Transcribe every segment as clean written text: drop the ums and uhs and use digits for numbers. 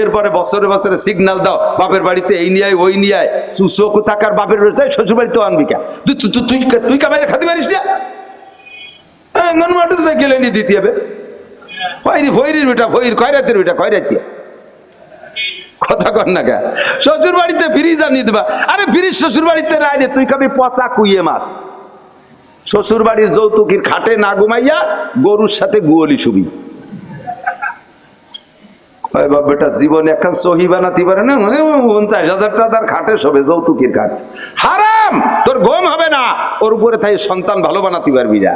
এরপরে বছরে বছরে সিগন্যাল দাও, বাপের বাড়িতে এই নিয়ে ওই নিয়ে সুসো থাকার বাপের বাড়িতে শ্বশুর বাড়িতে আনবি কে? তুই তুই তুই তুই কামাই খাতে পারিস না? মোটর সাইকেল এনে দিতে হবে। ভৈরির বেটা ভৈর, খয়রাতের বেটা খয়রাতিয়া। কথা কর না কে? শ্বশুর বাড়িতে ফ্রিজ আনিয়ে দেবা। আরে ফ্রিজ শ্বশুর বাড়িতে রায়, তুই খাবি পচা কুইয়ে মাছ। শ্বশুর বাড়ির যৌতুকির খাটে না ঘুমাইয়া গরুর সাথে গুয়লি শুবি। বেটা জীবনে একখান সহি বানাতে পারে না, 50,000 টাকার খাটে শোবে, যৌতুকির খাট। হারাম, তোর ঘুম হবে না। ওর উপরে তাই সন্তান ভালো বানাতে পারবি না।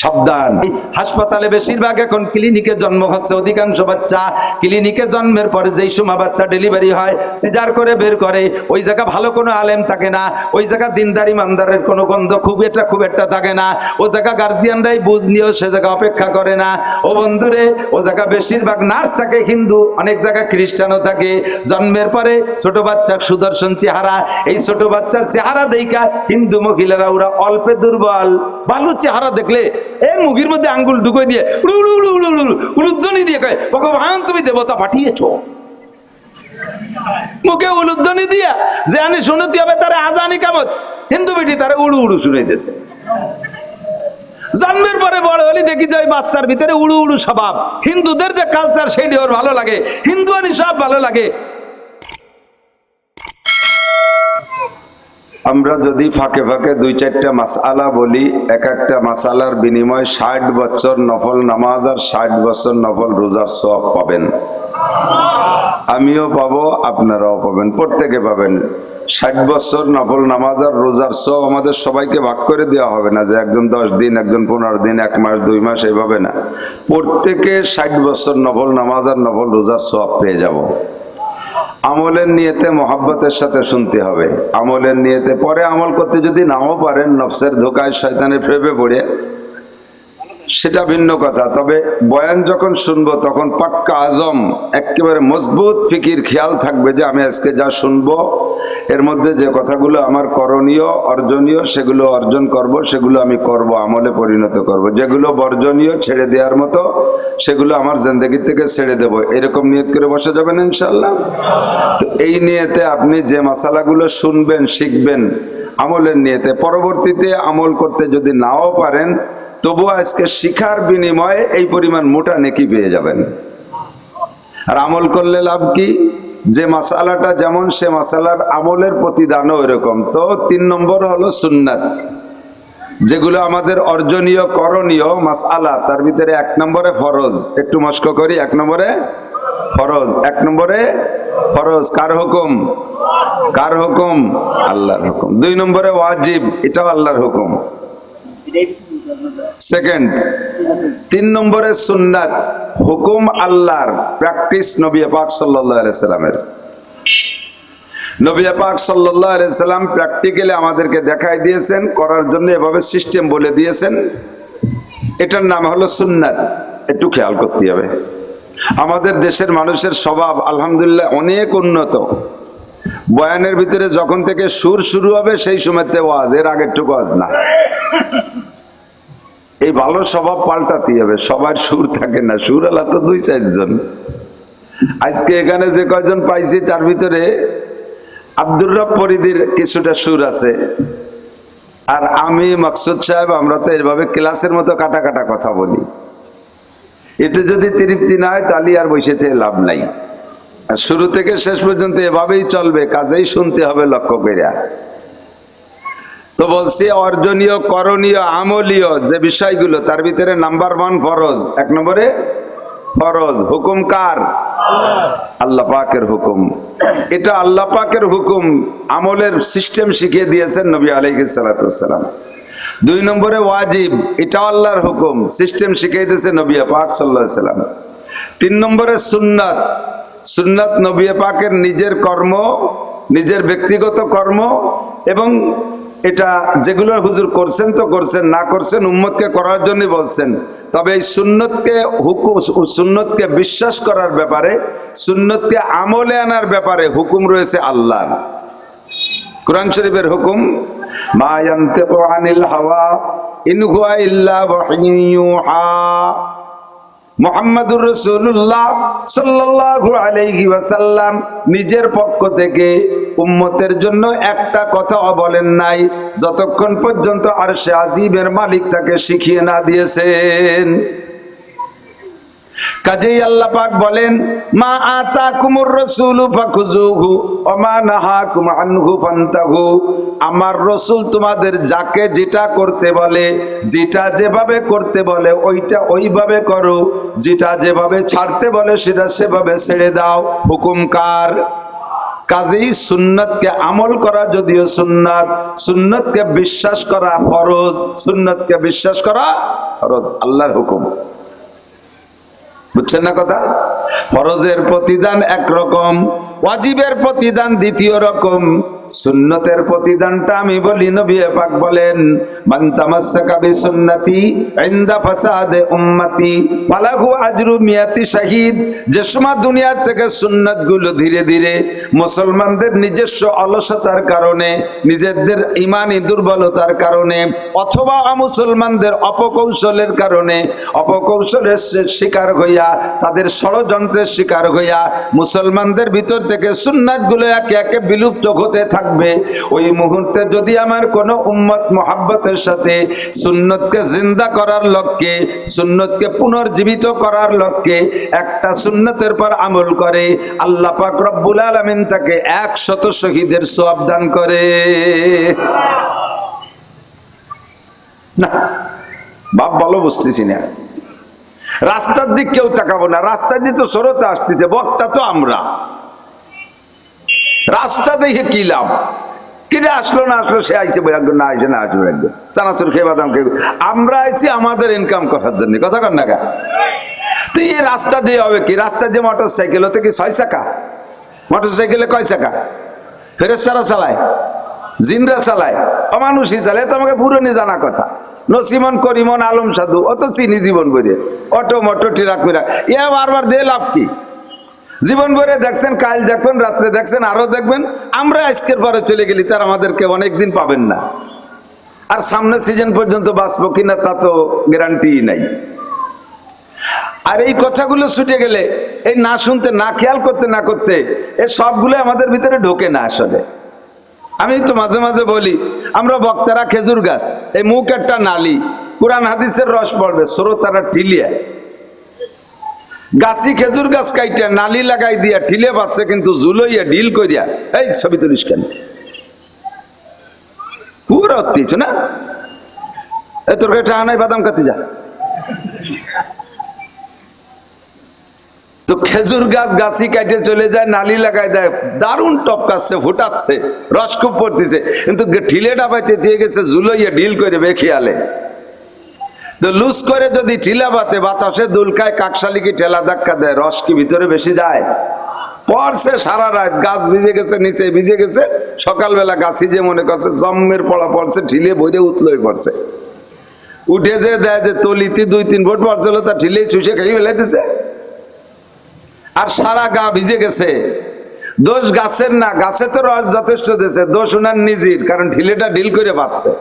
সাবধান। হাসপাতালে বেশিরভাগ এখন ক্লিনিকে জন্ম হচ্ছে। অধিকাংশ বাচ্চা ক্লিনিকে জন্মের পরে যেই সময় বাচ্চা ডেলিভারি হয়, সিজার করে বের করে, ওই জায়গা ভালো কোনো আলেম থাকে না, ওই জায়গা দিনদারি মানদারের কোনো গন্ধ খুব একটা থাকে না, ও জায়গা গার্জিয়ানরাই বুঝ নিয়েও সে জায়গা অপেক্ষা করে না। ও বন্ধুরে, ও জায়গা বেশিরভাগ নার্স থাকে হিন্দু, অনেক জায়গায় খ্রিস্টানও থাকে। জন্মের পরে ছোট বাচ্চা সুদর্শন চেহারা, এই ছোট বাচ্চার চেহারা দেখা হিন্দু মহিলারা ওরা অল্পে দুর্বল। ভালো চেহারা দেখলে এই মুভির মধ্যে আঙ্গুল ঢুকিয়ে দিয়ে উলুধ্বনি দিয়ে কয়, ভগবান তুমি দেবতা পাঠিয়েছো। মুখে উলুধ্বনি দিয়া যে আনি শুনতে হবে তারা আজানি কামত, হিন্দু বেটি তারা উড়ু উড়ু শুনাইতেছে। জন্মের পরে বড় হলে দেখি যায় বাচ্চার ভিতরে উড়ু উড়ু স্বভাব। হিন্দুদের যে কালচার সেটি ওর ভালো লাগে, হিন্দু আনি সব ভালো লাগে। আমরা যদি ফাঁকে ফাঁকে 2-4টা মাসআলা বলি, এক একটা মাসআলার বিনিময়ে 60 বছর নফল নামাজ আর 60 বছর নফল রোজার সওয়াব পাবেন। আমিও পাবো, আপনারাও পাবেন, প্রত্যেকে পাবেন। 60 বছর নফল নামাজ আর রোজার সওয়াব আমাদের সবাইকে ভাগ করে দেওয়া হবে না, যে একজন 10 দিন, একজন 15 দিন, 1 মাস 2 মাস, এইভাবে না। প্রত্যেকে 60 বছর নফল নামাজ আর নফল রোজার সওয়াব পেয়ে যাব। আমলের নিয়তে মহাব্বতের সাথে শুনতে হবে, আমলের নিয়তে। পরে আমল করতে যদি নাও পারেন, নফসের ধোকায় শয়তানের প্রেমে পড়ে, সেটা ভিন্ন কথা। তবে বয়ান যখন শুনবো তখন পাক্কা আজম, একেবারে মজবুত ফিকির খেয়াল থাকবে যে আমি আজকে যা শুনবো এর মধ্যে যে কথাগুলো আমার করণীয় অর্জনীয় সেগুলো অর্জন করব, সেগুলো আমি করব, আমলে পরিণত করব। যেগুলো বর্জনীয় ছেড়ে দেওয়ার মতো সেগুলো আমার জিন্দেগি থেকে ছেড়ে দেব। এরকম নিয়ত করে বসে যাবেন ইনশাআল্লাহ। তো এই নিয়তে আপনি যে মাসালাগুলো শুনবেন, শিখবেন আমলের নিয়তে, পরবর্তীতে আমল করতে যদি নাও পারেন তবু আজকে শিখার বিনিময়ে এই পরিমাণ মোটা নেকি পেয়ে যাবেন। আর আমল করলে লাভ কি? যে মাসালাটা যেমন সে মাসালার আমলের প্রতিদানও এরকম। তো 3 নম্বর হলো সুন্নাত, যেগুলো আমাদের অর্জনীয় করণীয় মাসআলা, তার ভিতরে 1 নম্বরে ফরজ। একটু মস্ক করি, 1 নম্বরে ফরজ। 1 নম্বরে ফরজ কার হুকুম? কার হুকুম? আল্লাহর হুকুম। 2 নম্বরে ওয়াজিব, এটাও আল্লাহর হুকুম। সেকেন্ড। 3 নম্বরে সুন্নাত, হুকুম আল্লাহর, প্র্যাকটিস নবী পাক সাল্লাল্লাহু আলাইহি সাল্লামের। নবী পাক সাল্লাল্লাহু আলাইহি সাল্লাম প্র্যাকটিক্যালি আমাদেরকে দেখাই দিয়েছেন, করার জন্য এভাবে সিস্টেম বলে দিয়েছেন। এটার নাম হলো সুন্নাত। একটু খেয়াল করতে হবে। আমাদের দেশের মানুষের স্বভাব আলহামদুলিল্লাহ অনেক উন্নত। বয়ানের ভিতরে যখন থেকে সুর শুরু হবে সেই সময়তে ওয়াজ, এর আগেরটুকু ওয়াজ না। এই ভালো স্বভাব পাল্টাতে হবে। সবার সুর থাকে না, সুর আলা তো 2-4 জন। আজকে এখানে যে কয়জন পাইছি তার ভিতরে আব্দুর রব ফরিদির কিছুটা সুর আছে, আর আমি মাকসুদ সাহেব আমরা তো এইভাবে ক্লাসের মতো কাটা কাটা কথা বলি। এতে যদি তৃপ্তি না হয় তাহলে আর বসেছে লাভ নাই। আর শুরু থেকে শেষ পর্যন্ত এভাবেই চলবে, কাজেই শুনতে হবে লক্ষ্য কইরা। তো বলছি অর্জনীয় করণীয় আমলীয় যে বিষয়গুলো, তার ভিতরে নাম্বার 1 ফরজ। 1 নম্বরে ফরজ। হুকুম কার? আল্লাহ পাকের হুকুম। এটা আল্লাহ পাকের হুকুম, আমলের সিস্টেম শিখিয়ে দিয়েছেন নবী আলাইহিস সালাতু ওয়াস সালাম। 2 নম্বরে ওয়াজিব, এটাও আল্লাহর হুকুম, সিস্টেম শিখিয়ে দিয়েছে নবী পাক সাল্লাল্লাহু আলাইহি সাল্লাম। 3 নম্বরে সুন্নাত, সুন্নাত নবী পাকের নিজের কর্ম, নিজের ব্যক্তিগত কর্ম, এবং এটা যেগুলো হুজুর করছেন তো করছেন, না করছেন উম্মতকে করার জন্য বলছেন। তবে এই সুন্নতকে সুন্নতকে বিশ্বাস করার ব্যাপারে, সুন্নতকে আমলে আনার ব্যাপারে হুকুম রয়েছে আল্লাহর। কোরআন শরীফের হুকুম, মা ইয়ানতিকু আনিল হাওয়া ইন হুয়া ইল্লা ওয়াহয়ুন ইউহা। মুহাম্মাদুর রাসূলুল্লাহ সাল্লাল্লাহু আলাইহি ওয়াসাল্লাম নিজের পক্ষ থেকে উম্মতের জন্য একটা কথাও বলেন নাই যতক্ষণ পর্যন্ত আরশে আজিমের মালিক তাকে শিখিয়ে না দিয়েছেন। কাজেই আল্লাহ পাক বলেন, মা আতাকুমুর রাসূলু ফাখুযুহু ওয়া মা নাহাকুম আনহু ফান্তাহু। আমার রাসূল তোমাদের যাকে যেটা করতে বলে, যেটা যেভাবে করতে বলে ওইটা ওইভাবে করো, যেটা যেভাবে ছাড়তে বলে সেটা সেভাবে ছেড়ে দাও। হুকুম কার? কাজেই সুন্নতকে আমল করা যদিও সুন্নাত, সুন্নতকে বিশ্বাস করা ফরজ, সুন্নতকে বিশ্বাস করা ফরজ, আল্লাহর হুকুম। বুঝছেন না কথা? ফরজের প্রতিদান একরকম, ওয়াজিবের প্রতিদান দ্বিতীয় রকম। সুন্নতের প্রতিদানটা আমি বলি, নবী পাক বলেন, মান তামাসসাকা বিসুন্নতি ইনদা ফাসাদে উম্মতি ফালাহু আজরু মিয়াতি শাহিদ। যে সময় দুনিয়া থেকে সুন্নাতগুলো ধীরে ধীরে মুসলমানদের নিজস্ব অলসতার কারণে, নিজেদের ঈমানি দুর্বলতার কারণে অথবা মুসলমানদের অপকৌশলের কারণে, অপকৌশলের শিকার হইয়া, তাদের ষড়যন্ত্রের শিকার হইয়া মুসলমানদের ভিতর থেকে সুন্নাতগুলো একে একে বিলুপ্ত হতে থাকবে। ওই মুহূর্তে যদি আমার কোন উম্মত মোহাব্বতের সাথে সুন্নতকে জিন্দা করার লক্ষ্যে, সুন্নতকে পুনর্জীবিত করার লক্ষ্যে একটা সুন্নতের পর আমল করে, আল্লাহ পাক রব্বুল আলামিন তাকে 100 শহীদের সওয়াব দান করে। না বাপ বলো, বুঝতেছি না। রাস্তার দিক কেউ তাকাবো না, রাস্তার দিক তো স্রোতে আসতেছে, বক্তা তো আমরা। রাস্তা দেখে কি লাভ? কিনে আসলো না আসলো, সে আইছে একজন, না আইছে না আসবে একজন, চানাচুর খেয়ে বাদাম খেয়ে। আমরা আইছি আমাদের ইনকাম করার জন্য, কথা কর না গা। তো এই রাস্তা দিয়ে হবে কি? রাস্তা দিয়ে মোটর সাইকেল, হতে কি 6 চাকা? মোটর সাইকেলে কয় চাকা? ফেরেশতারা চালায়, জিনরা চালায়, অমানুষই চালায়। তো আমাকে পুরনি জানা কথা। নসিমন করিমন আলম সাধু অত চিনি জীবন ভরে, অটো মটো ট্রাক মিরাক, এ বারবার দিয়ে লাভ কি? জীবন ভরে দেখছেন, কাল দেখবেন, রাত্রে দেখছেন, আরো দেখবেন। আমরা আজকের পরে চলে গেলি, তার আমাদেরকে অনেকদিন পাবেন না। আর সামনে সিজন পর্যন্ত বাঁচবো কিনা তা তো গ্যারান্টি নাই। আর এই কথাগুলো ছুটে গেলে, এই না শুনতে, না খেয়াল করতে না করতে, এই সবগুলো আমাদের ভিতরে ঢোকে না আসলে। আমি তো মাঝে মাঝে বলি, আমরা বক্তারা খেজুর গাছ, এই মুখ একটা নালি, কুরআন হাদিসের রস পড়বে, শ্রোতারা ঠিলিয়া। গাছি খেজুর গাছ কাইটা নালি লাগাই দিয়া ঠিলে পাচ্ছে, কিন্তু জুলইয়া ঢিল করিয়া এই ছবি তুলিস কেন? পুরো অত্যাচ না। এই তোর টাকা নাই, বাদাম কাটি যা। তো খেজুর গাছ গাছি কাটে চলে যায়, নালি লাগাই দেয়, দারুণ টপকাচ্ছে, ফুটাচ্ছে, রস খুব পড়তেছে, কিন্তু ঠিলেটা পাইতে দিয়ে গেছে জুলইয়া ঢিল করে বেখিয়ালে। তো লুজ করে যদি ঠিলা বাতে, বাতাসে দুলকায়, কাকশালিকে ঠেলা ধাক্কা দেয়, রস কি ভিতরে বেশি যায়? পড়ছে সারা রাত, গাছ ভিজে গেছে, নিচে ভিজে গেছে, সকালবেলা গাছি যে মনে করছে জম্মের পড়া পড়ছে, ঠিলে বইরে উতলই পড়ছে। উঠে যে দেয় যে তলিতে 2-3 ফুট পড়ছিল, তা ঠিলেই চুষে খাই ফেলাইতেছে, আর সারা গা ভিজে গেছে। দোষ গাছের না, গাছে তো রস যথেষ্ট দিয়েছে, দোষ উনার নিজের, কারণ ঠিলেটা ঢিল করে পাচ্ছে।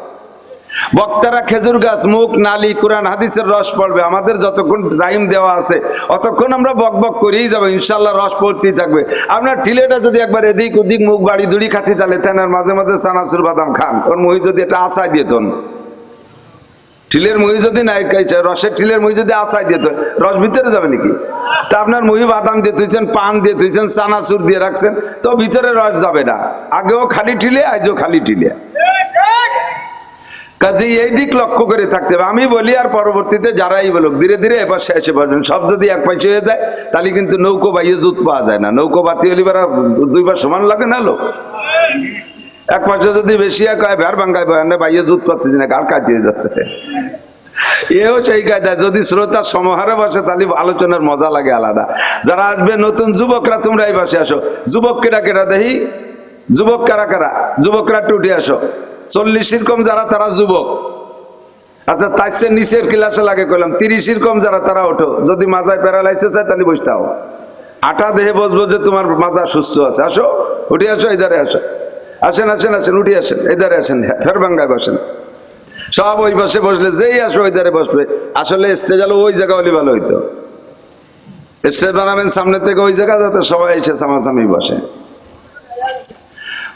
বক্তারা খেজুর গাছ, মুখ নালি, কুরআন হাদিসের রস পড়বে, আমাদের যতক্ষণ টাইম দেওয়া আছে অতক্ষণ আমরা বক বক করেই যাবো, ইনশাল্লাহ রস পড়তেই থাকবে। আপনার ঠিলেটা যদি একবার এদিক ওদিক মুখ বাড়ি দুড়ি খাচ্ছি, তাহলে তেনার মাঝে মাঝে চানাচুর বাদাম খান, ওর মুহি যদি এটা আশায় দিতন, ঠিলের মুহি যদি নাই, রসের ঠিলের মুহি যদি আশায় দিত, রস ভিতরে যাবে নাকি? তা আপনার মুহি বাদাম দিয়ে তুইছেন, পান দিয়ে তুইছেন, চানাচুর দিয়ে রাখছেন, তো ভিতরে রস যাবে না। আগেও খালি ঠিলে, আজও খালি ঠিলে। কাজে এই দিক লক্ষ্য করে থাকতে হবে। আমি বলি, আর পরবর্তীতে যারাই বলুক, ধীরে ধীরে এপাশে এসে পারবেন। সব যদি এক পাশে হয়ে যায়, তাহলে কিন্তু নৌকো বাইয়ে জুত পাওয়া যায় না। নৌকো বাতি হলি বেড়া 2 বার সমান লাগে না লোক। এক পাশে যদি বেশি কয় ভেড় ভাঙ্গায় বাইয়ে জুত পাচ্ছি না, কার কাজ দিয়ে যাচ্ছে। এও সেই কায়দা, যদি শ্রোতা সমাহারে বসে তাহলে আলোচনার মজা লাগে আলাদা। যারা আসবে নতুন যুবকরা, তোমরা এই পাশে আসো। যুবক কেটা কেটা দেখি, যুবক কারা কারা? যুবকরা একটু উঠে আসো। 40 কম যারা, তারা যুবক। আচ্ছা, তার চেয়ে নিচের ক্লাসে লাগে কইলাম 30 কম যারা, তারা ওঠো। যদি মাজায় প্যারালাইসিস হয় তাহলে বসতে হও। আটা দেহে বসবো যে তোমার মাজা সুস্থ আছে। আসো, উঠে আসো, এধারে আসো। আসেন আসেন আসেন, উঠে আসেন, এধারে আসেন, ফের ভাঙ্গায় বসেন। সব ওই পাশে বসলে, যেই আসো ওই ধারে বসবে। আসলে স্টেজ আলো ওই জায়গা হলে ভালো হইতো। স্টেজ বানাবেন সামনে থেকে ওই জায়গা, যাতে সবাই এসে সামাসামি বসে।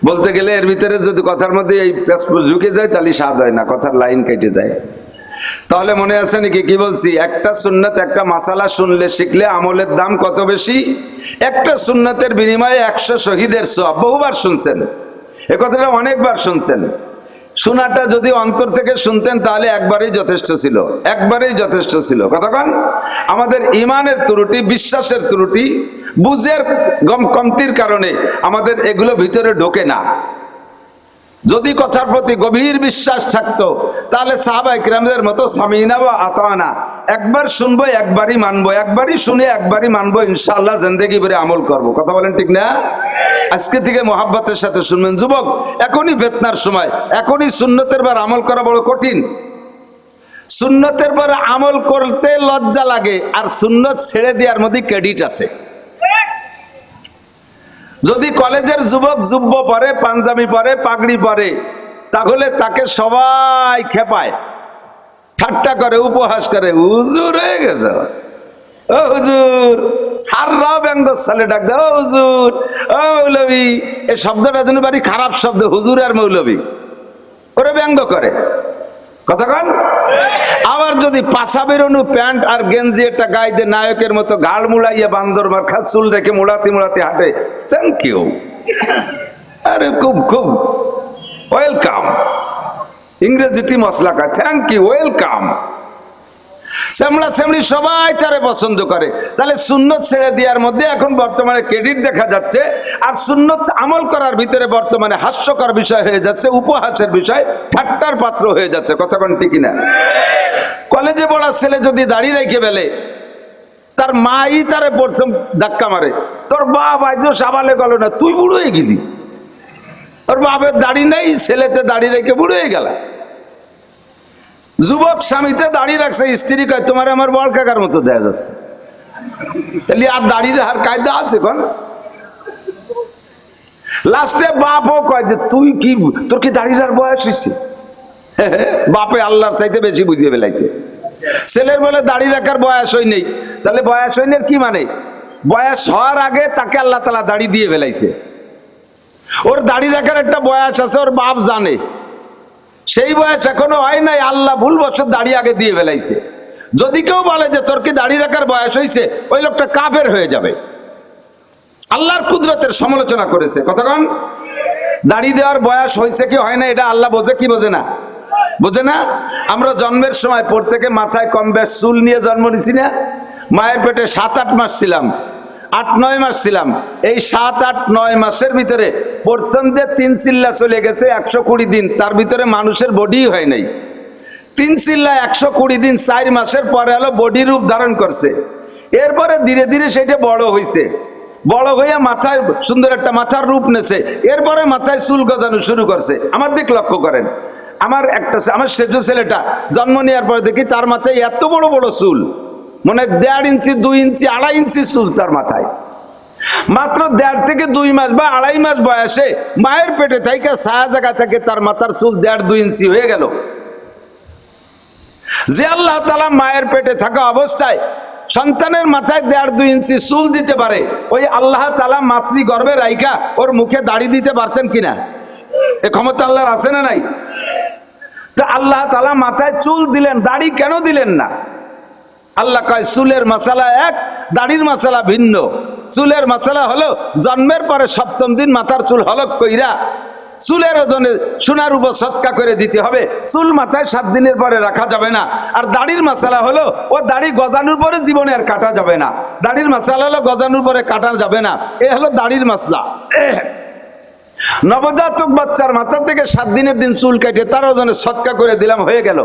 বলতে গেলে এর ভিতরে যদি কথার মধ্যে এই প্যাসপোর্ট ঢুকে যায় তাহলে স্বাদ হয় না, কথার লাইন কেটে যায়। তাহলে মনে আছে নাকি কি বলছি? একটা সুন্নত, একটা মাসালা শুনলে শিখলে আমলের দাম কত বেশি। একটা সুন্নতের বিনিময়ে 100 শহীদের সওয়াব। বহুবার শুনছেন এ কথাটা, অনেকবার শুনছেন। শোনাটা যদি অন্তর থেকে শুনতেন তাহলে একবারেই যথেষ্ট ছিল, একবারেই যথেষ্ট ছিল। কতক্ষণ আমাদের ইমানের ত্রুটি, বিশ্বাসের ত্রুটি, বুঝের কমতির কারণে আমাদের এগুলো ভিতরে ঢোকে না। যদি কথার প্রতি গভীর বিশ্বাস থাকতো তাহলে সাহাবায়ে কিরামদের মতো সামিনা ওয়া আতানা, একবার শুনবো একবারই মানবো, একবারই শুনে একবারই মানবো, ইনশাআল্লাহ জিন্দেগি ভরে আমল করব। কথা বলেন ঠিক না? আজকে থেকে মোহাব্বতের সাথে শুনবেন। যুবক, এখনই ফিতনার সময়, এখনই সুন্নতের বার আমল করা বড় কঠিন। সুন্নতের পর আমল করতে লজ্জা লাগে, আর সুন্নত ছেড়ে দেওয়ার মধ্যে ক্রেডিট আছে। যদি কলেজের যুবক জুব্ব পরে, পাঞ্জাবি পরে, পাগড়ি পরে, তাহলে তাকে সবাই খেপায়, ঠাট্টা করে, উপহাস করে, হুজুর হয়ে গেছে, ও হুজুর। সাররাও ব্যঙ্গস্থলে ডাক দেয়, ও হুজুর, ও মৌলবী। এই শব্দটা যেন বাড়ি খারাপ শব্দ, হুজুর আর মৌলবী, ওরা ব্যঙ্গ করে। কতক্ষণ আবার যদি পাশা বেরোনো প্যান্ট আর গেঞ্জি একটা গায়ে দিয়ে নায়কের মতো গাল মুড়াইয়া বান্দর মার্কা চুল রেখে মোড়াতে মোড়াতে হাঁটে, থ্যাংক ইউ, আরে খুব খুব ওয়েলকাম। ইংরেজিতে মশলা খায়, থ্যাংক ইউ, ওয়েলকাম। শ্যামলা শ্যামলি সবাই তারে পছন্দ করে। তাহলে সুন্নত ছেড়ে দেওয়ার মধ্যে এখন বর্তমানে ক্রেডিট দেখা যাচ্ছে, আর সুন্নত আমল করার ভিতরে বর্তমানে হাস্যকর বিষয় হয়ে যাচ্ছে, উপহাসের বিষয়, ঠাট্টার পাত্র হয়ে যাচ্ছে। কতক্ষণ ঠিক না? কলেজে পড়া ছেলে যদি দাড়ি রেখে ফেলে, তার মাই তারে প্রথম ধাক্কা মারে, তোর বাপ আজ সাবালে গেল না, তুই বুড়ো হয়ে গেলি। ওর বাপের দাড়ি নেই, ছেলেতে দাড়ি রেখে বুড়ো হয়ে গেল। যুবক স্বামীতে দাঁড়িয়ে রাখছে, স্ত্রী কয় তোমার আমার বড় কাকার মতো দেখা যাচ্ছে। তাহলে আর দাঁড়িয়ে আর কায়দা আছে কোন? লাস্টে বাপও কয় যে তুই কি, তোর কি দাঁড়িয়ে আর বয়স হয়েছে? বাপে আল্লাহর চাইতে বেশি বুঝিয়ে ফেলাইছে। ছেলের বলে দাঁড়িয়ে রাখার বয়স হয় নেই, তাহলে বয়স হয়নি কি মানে? বয়স হওয়ার আগে তাকে আল্লাহ তাআলা দাড়ি দিয়ে ফেলাইছে। ওর দাড়ি রাখার একটা বয়স আছে, ওর বাপ জানে, সেই বয়স এখনো হয় নাই, আল্লাহ ভুল বছর দাড়ি আগে দিয়ে ফেলাইছে। যদি কেউ বলে যে তোর কি দাড়ি রাখার বয়স হয়েছে, ওই লোকটা কাফের হয়ে যাবে। আল্লাহর কুদরতের সমালোচনা করেছে। কতক্ষণ দাড়ি দেওয়ার বয়স হয়েছে কি হয় না, এটা আল্লাহ বোঝে কি বোঝে না? বোঝে না? আমরা জন্মের সময় প্রত্যেকে মাথায় কম বেশ চুল নিয়ে জন্ম নিছি না? মায়ের পেটে 7-8 মাস ছিলাম, 8-9 মাস ছিলাম। এই 7-8-9 মাসের ভিতরে প্রথম দিয়ে 3 চিল্লা চলে গেছে 120 দিন, তার ভিতরে মানুষের বডি হয় নাই। 3 চিল্লা 120 দিন, 4 মাসের পরে হলো বডি রূপ ধারণ করছে। এরপরে ধীরে ধীরে সেটা বড় হয়েছে, বড় হয়ে মাথায় সুন্দর একটা মাথার রূপ নেছে। এরপরে মাথায় চুল গজানো শুরু করছে। আমার দিক লক্ষ্য করেন, আমার আমার সেজ ছেলেটা জন্ম নেওয়ার পরে দেখি তার মাথায় এত বড় বড় চুল, মানে 1.5 ইঞ্চি, 2 ইঞ্চি, 2.5 ইঞ্চি চুল তার মাথায়। মাত্র 1.5 থেকে 2 মাস বা 2.5 মাস বয়সে মায়ের পেটে থেকে ছায়া জায়গা থেকে তার মাথার চুল 1.5-2 ইঞ্চি হয়ে গেল। যে আল্লাহ তাআলা মায়ের পেটে থাকা অবস্থায় সন্তানের মাথায় 1.5-2 ইঞ্চি চুল দিতে পারে, ওই আল্লাহ তাআলা মাতৃগর্ভে রাইখা ওর মুখে দাড়ি দিতে পারতেন কিনা? এ ক্ষমতা আল্লাহর আছে না নাই? তা আল্লাহ তাআলা মাথায় চুল দিলেন, দাড়ি কেন দিলেন না? আল্লাহ কয় চুলের মাসালা এক, দাড়ির মাসালা ভিন্ন। চুলের মাসালা হলো জন্মের পরে 7ম দিন মাথার চুল হলক কইরা চুলের ওজনে সোনার উপর সৎকা করে দিতে হবে। চুল মাথায় 7 দিনের পরে রাখা যাবে না। আর দাড়ির মাসালা হলো ও দাড়ি গজানোর পরে জীবনে আর কাটা যাবে না। দাড়ির মাসালা হলো গজানোর পরে কাটা যাবে না, এ হলো দাড়ির মাসলা। নবজাতক বাচ্চার মাথা থেকে 7 দিনের দিন চুল কেটে তার ওজনে সৎকা করে দিলাম, হয়ে গেল।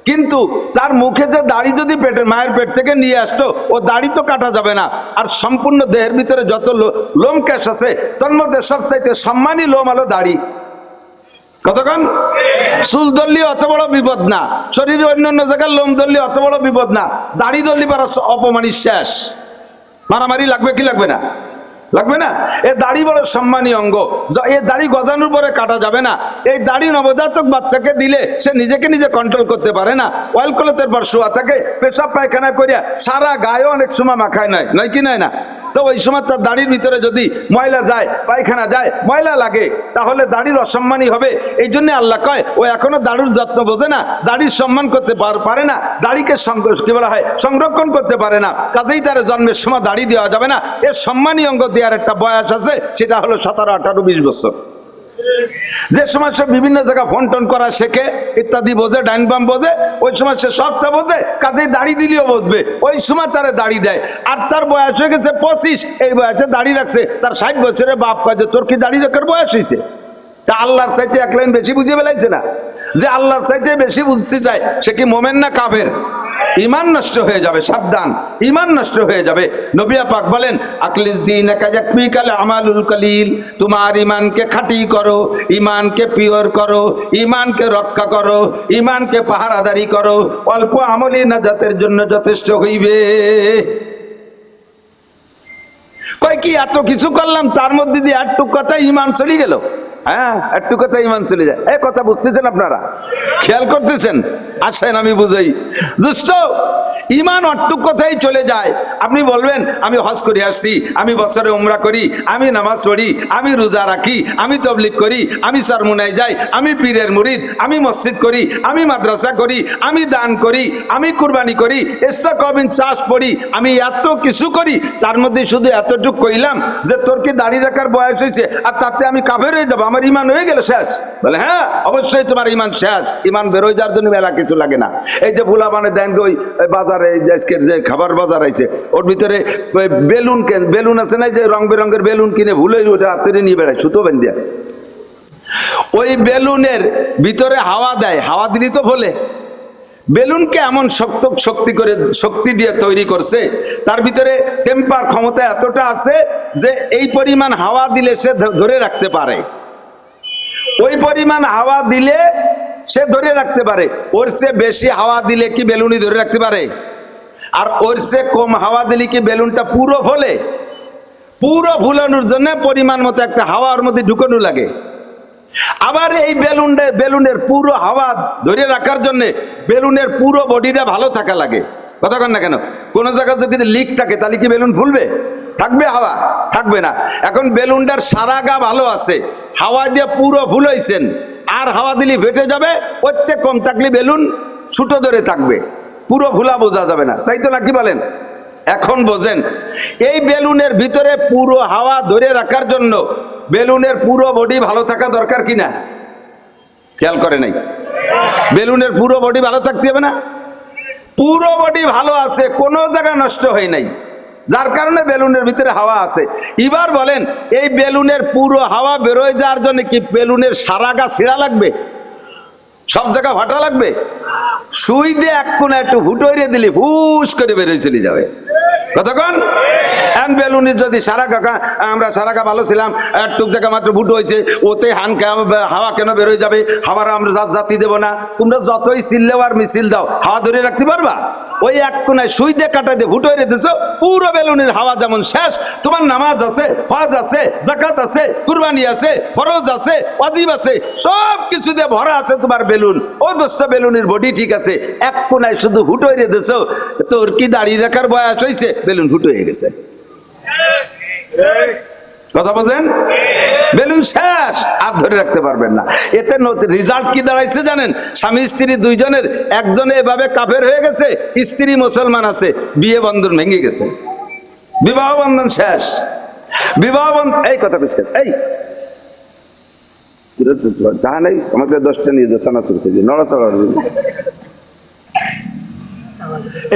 কিন্তু তার মুখে যে দাড়ি যদি মায়ের পেট থেকে নিয়ে আসতো, ও দাড়ি তো কাটা যাবে না। আর সম্পূর্ণ দেহের ভিতরে যত লোম কেশ আছে তার মধ্যে সবচাইতে সম্মানী লোম হলো দাড়ি। কতক্ষণ চুল ধরলি অত বড় বিপদ না, শরীরে অন্য জায়গার লোম ধরলি অত বড় বিপদ না, দাড়ি ধরলি পারা অপমানি শেষ। মারামারি লাগবে কি লাগবে না? লাগবে না? এ দাড়ি বড় সম্মানীয় অঙ্গ, এই দাড়ি গজানোর পরে কাটা যাবে না। এই দাড়ি নবজাতক বাচ্চাকে দিলে সে নিজেকে নিজে কন্ট্রোল করতে পারে না, অয়েল ক্লথের পর শোয়া থাকে, পেশাব পায়খানা করিয়া সারা গায়ে অনেক সময় মাখায় নয়, নয় কি নয় না? তো ওই সময় তার দাড়ির ভিতরে যদি ময়লা যায়, পায়খানা যায়, ময়লা লাগে, তাহলে দাড়ির অসম্মানী হবে। এই জন্য আল্লাহ কয় ও এখনো দাড়ির যত্ন বোঝে না, দাড়ির সম্মান করতে পারে না, দাড়িকে কি বলা হয় সংরক্ষণ করতে পারে না, কাজেই তার জন্মের সময় দাড়ি দেওয়া যাবে না। এর সম্মানী অঙ্গ দেওয়ার একটা বয়স আছে, সেটা হলো 17, 18, 20 বছর। যে সময় সব বিভিন্ন জায়গায় ফোন টোন করা শেখে, ইত্যাদি বোঝে, ডাইন বাম বোঝে, ওই সময় সে সবটা বোঝে, কাজেই দাড়ি দিলেও বসবে, ওই সময় তারা দাড়ি দেয়। আর তার বয়স হয়ে গেছে 25, এই বয়সে দাড়ি রাখছে, তার 60 বছরের বাপ কয় যে তোর কি দাড়ি রাখার বয়স হয়েছে? তা আল্লাহর চাইতে এক লাইন বেশি বুঝিয়ে ফেলাইছে না? যে আল্লাহর চাইতে বেশি বুঝতে চায় সে কি মোমেন না কাফের? ঈমান নষ্ট হয়ে যাবে, সাবধান, ঈমান নষ্ট হয়ে যাবে। নবী পাক বলেন আকলিস দীনাকা ইয়াকফিকাল আমালুল কলিল, তোমার ঈমানকে খাঁটি করো, ঈমানকে পিওর করো, ঈমানকে রক্ষা করো, ঈমানকে পাহারাদারি করো, অল্প আমলই নাজাতের জন্য যথেষ্ট হইবে। কয় কি এত কিছু করলাম, তার মধ্যে দিয়ে একটু কথা ঈমান চলে গেল? হ্যাঁ, একটু কথা ঈমান চলে যায়। এই কথা বুঝতেছেন আপনারা? খেয়াল করতেছেন? আসেন আমি বুঝাই। দুষ্ট ঈমান অট্টুক কথাই চলে যায়। আপনি বলবেন আমি হজ করে আসছি, আমি বছরে উমরা করি, আমি নামাজ পড়ি, আমি রোজা রাখি, আমি তবলিগ করি, আমি চরমুনায় যাই, আমি পীরের মুরিদ, আমি মসজিদ করি, আমি মাদ্রাসা করি, আমি দান করি, আমি কুরবানি করি, এসা কবিন চাষ পড়ি, আমি এত কিছু করি, তার মধ্যে শুধু এতটুকু কইলাম যে তোর কি দাড়ি রাখার বয়স হয়েছে, আর তাতে আমি কাফের হয়ে যাবো, আমার ঈমান হয়ে গেল শেষ? বলে হ্যাঁ, অবশ্যই তোমার ঈমান শেষ। ঈমান বেরোয় যাওয়ার জন্য মেলা কিছু লাগে না। এই যে ভুলা মানে দেন ওই বাজারে আজকের যে খাবার বাজার আইছে, ওর ভিতরে বেলুন, বেলুন আছে না, যে রং বেরঙের বেলুন কিনে ভুলে ওটা হাতে নিয়ে বেড়ায় সুতো বেঁধে, ওই বেলুনের ভিতরে হাওয়া দেয়, হাওয়া দিলি তো ভোলে। বেলুনকে এমন শক্তি দিয়ে তৈরি করছে, তার ভিতরে টেম্পার ক্ষমতা এতটা আছে যে এই পরিমাণ হাওয়া দিলে সে ধরে রাখতে পারে, ওই পরিমাণ হাওয়া দিলে সে ধরে রাখতে পারে। ওর চেয়ে বেশি হাওয়া দিলে কি বেলুনই ধরে রাখতে পারে? আর ওর চেয়ে কম হাওয়া দিলে কি বেলুনটা পুরো ফলে? পুরো ফুলানোর জন্য পরিমাণ মতো একটা হাওয়ার মধ্যে ঢুকানো লাগে। আবার এই বেলুনের পুরো হাওয়া ধরে রাখার জন্য বেলুনের পুরো বডিটা ভালো থাকা লাগে। কথা কন না কেন? কোন জায়গায় যদি লিক থাকে তাহলে কি বেলুন ফুলবে? থাকবে হাওয়া? থাকবে না। এখন বেলুনটার সারা গা ভালো আছে, হাওয়া দিয়ে পুরো ফুলাইছেন, আর হাওয়া দিলে ফেটে যাবে, প্রত্যেক কম থাকলে বেলুন ছুটো ধরে থাকবে, পুরো ফুলা বোঝা যাবে না, তাই তো নাকি বলেন? এখন বোঝেন, এই বেলুনের ভিতরে পুরো হাওয়া ধরে রাখার জন্য বেলুনের পুরো বডি ভালো থাকা দরকার কিনা? খেয়াল করে নাই? বেলুনের পুরো বডি ভালো থাকতে হবে না? পুরো বডি ভালো আছে, কোনো জায়গা নষ্ট হয় নাই, যার কারণে বেলুনের ভিতরে হাওয়া আছে। এবার বলেন, এই বেলুনের পুরো হাওয়া বেরোয় যাওয়ার জন্য কি বেলুনের সারা গা ছিঁড়া লাগবে? সব জায়গা ফাটা লাগবে? সুই দিয়ে এক কোণে একটু হুটোইরে দিলে হুস করে বেরোয় চলে যাবে। কতক্ষণ? বেলুনের যদি আমরা সারা গা ভালো ছিলাম, একটুক জায়গা মাত্র ফুটো হয়েছে, ওতে হাওয়া কেন বেরোয় যাবে? হাওয়ার আমরা জাতি দেবো না? তোমরা যতই চিল্লেও আর মিছিল দাও, হাওয়া ধরে রাখতে পারবা? ওই এক কোনায় সুই দিয়ে কাটা দিয়ে ফুটো হয়ে দিছো, পুরো বেলুনের হাওয়া যেমন শেষ। তোমার নামাজ আছে, হজ আছে, যাকাত আছে, কুরবানি আছে, ফরজ আছে, ওয়াজিব আছে, সব কিছু দিয়ে ভরা আছে তোমার বেলুন। ও দোষটা বেলুনের বডি ঠিক আছে, এক কোনায় শুধু ফুটো হয়ে দিছো, তোর কি দাঁড়িয়ে রাখার বয়স হয়েছে? বেলুন ফুটো হয়ে গেছে। কথা বোঝেন? বেলুন শেষ, আর ধরে রাখতে পারবেন না। এতে রেজাল্ট কি দাঁড়াইছে জানেন? স্বামী স্ত্রী দুইজনের একজনে এভাবে কাফের হয়ে গেছে, স্ত্রী মুসলমান আছে, বিয়ে বন্ধন ভেঙে গেছে, বিবাহ বন্ধন শেষ। বিবাহ বন্ধন, এই কথা বুঝতে, এই তাহা নেই আমাকে 10টা নিয়ে যাচ্ছে না, নড়াচড়া।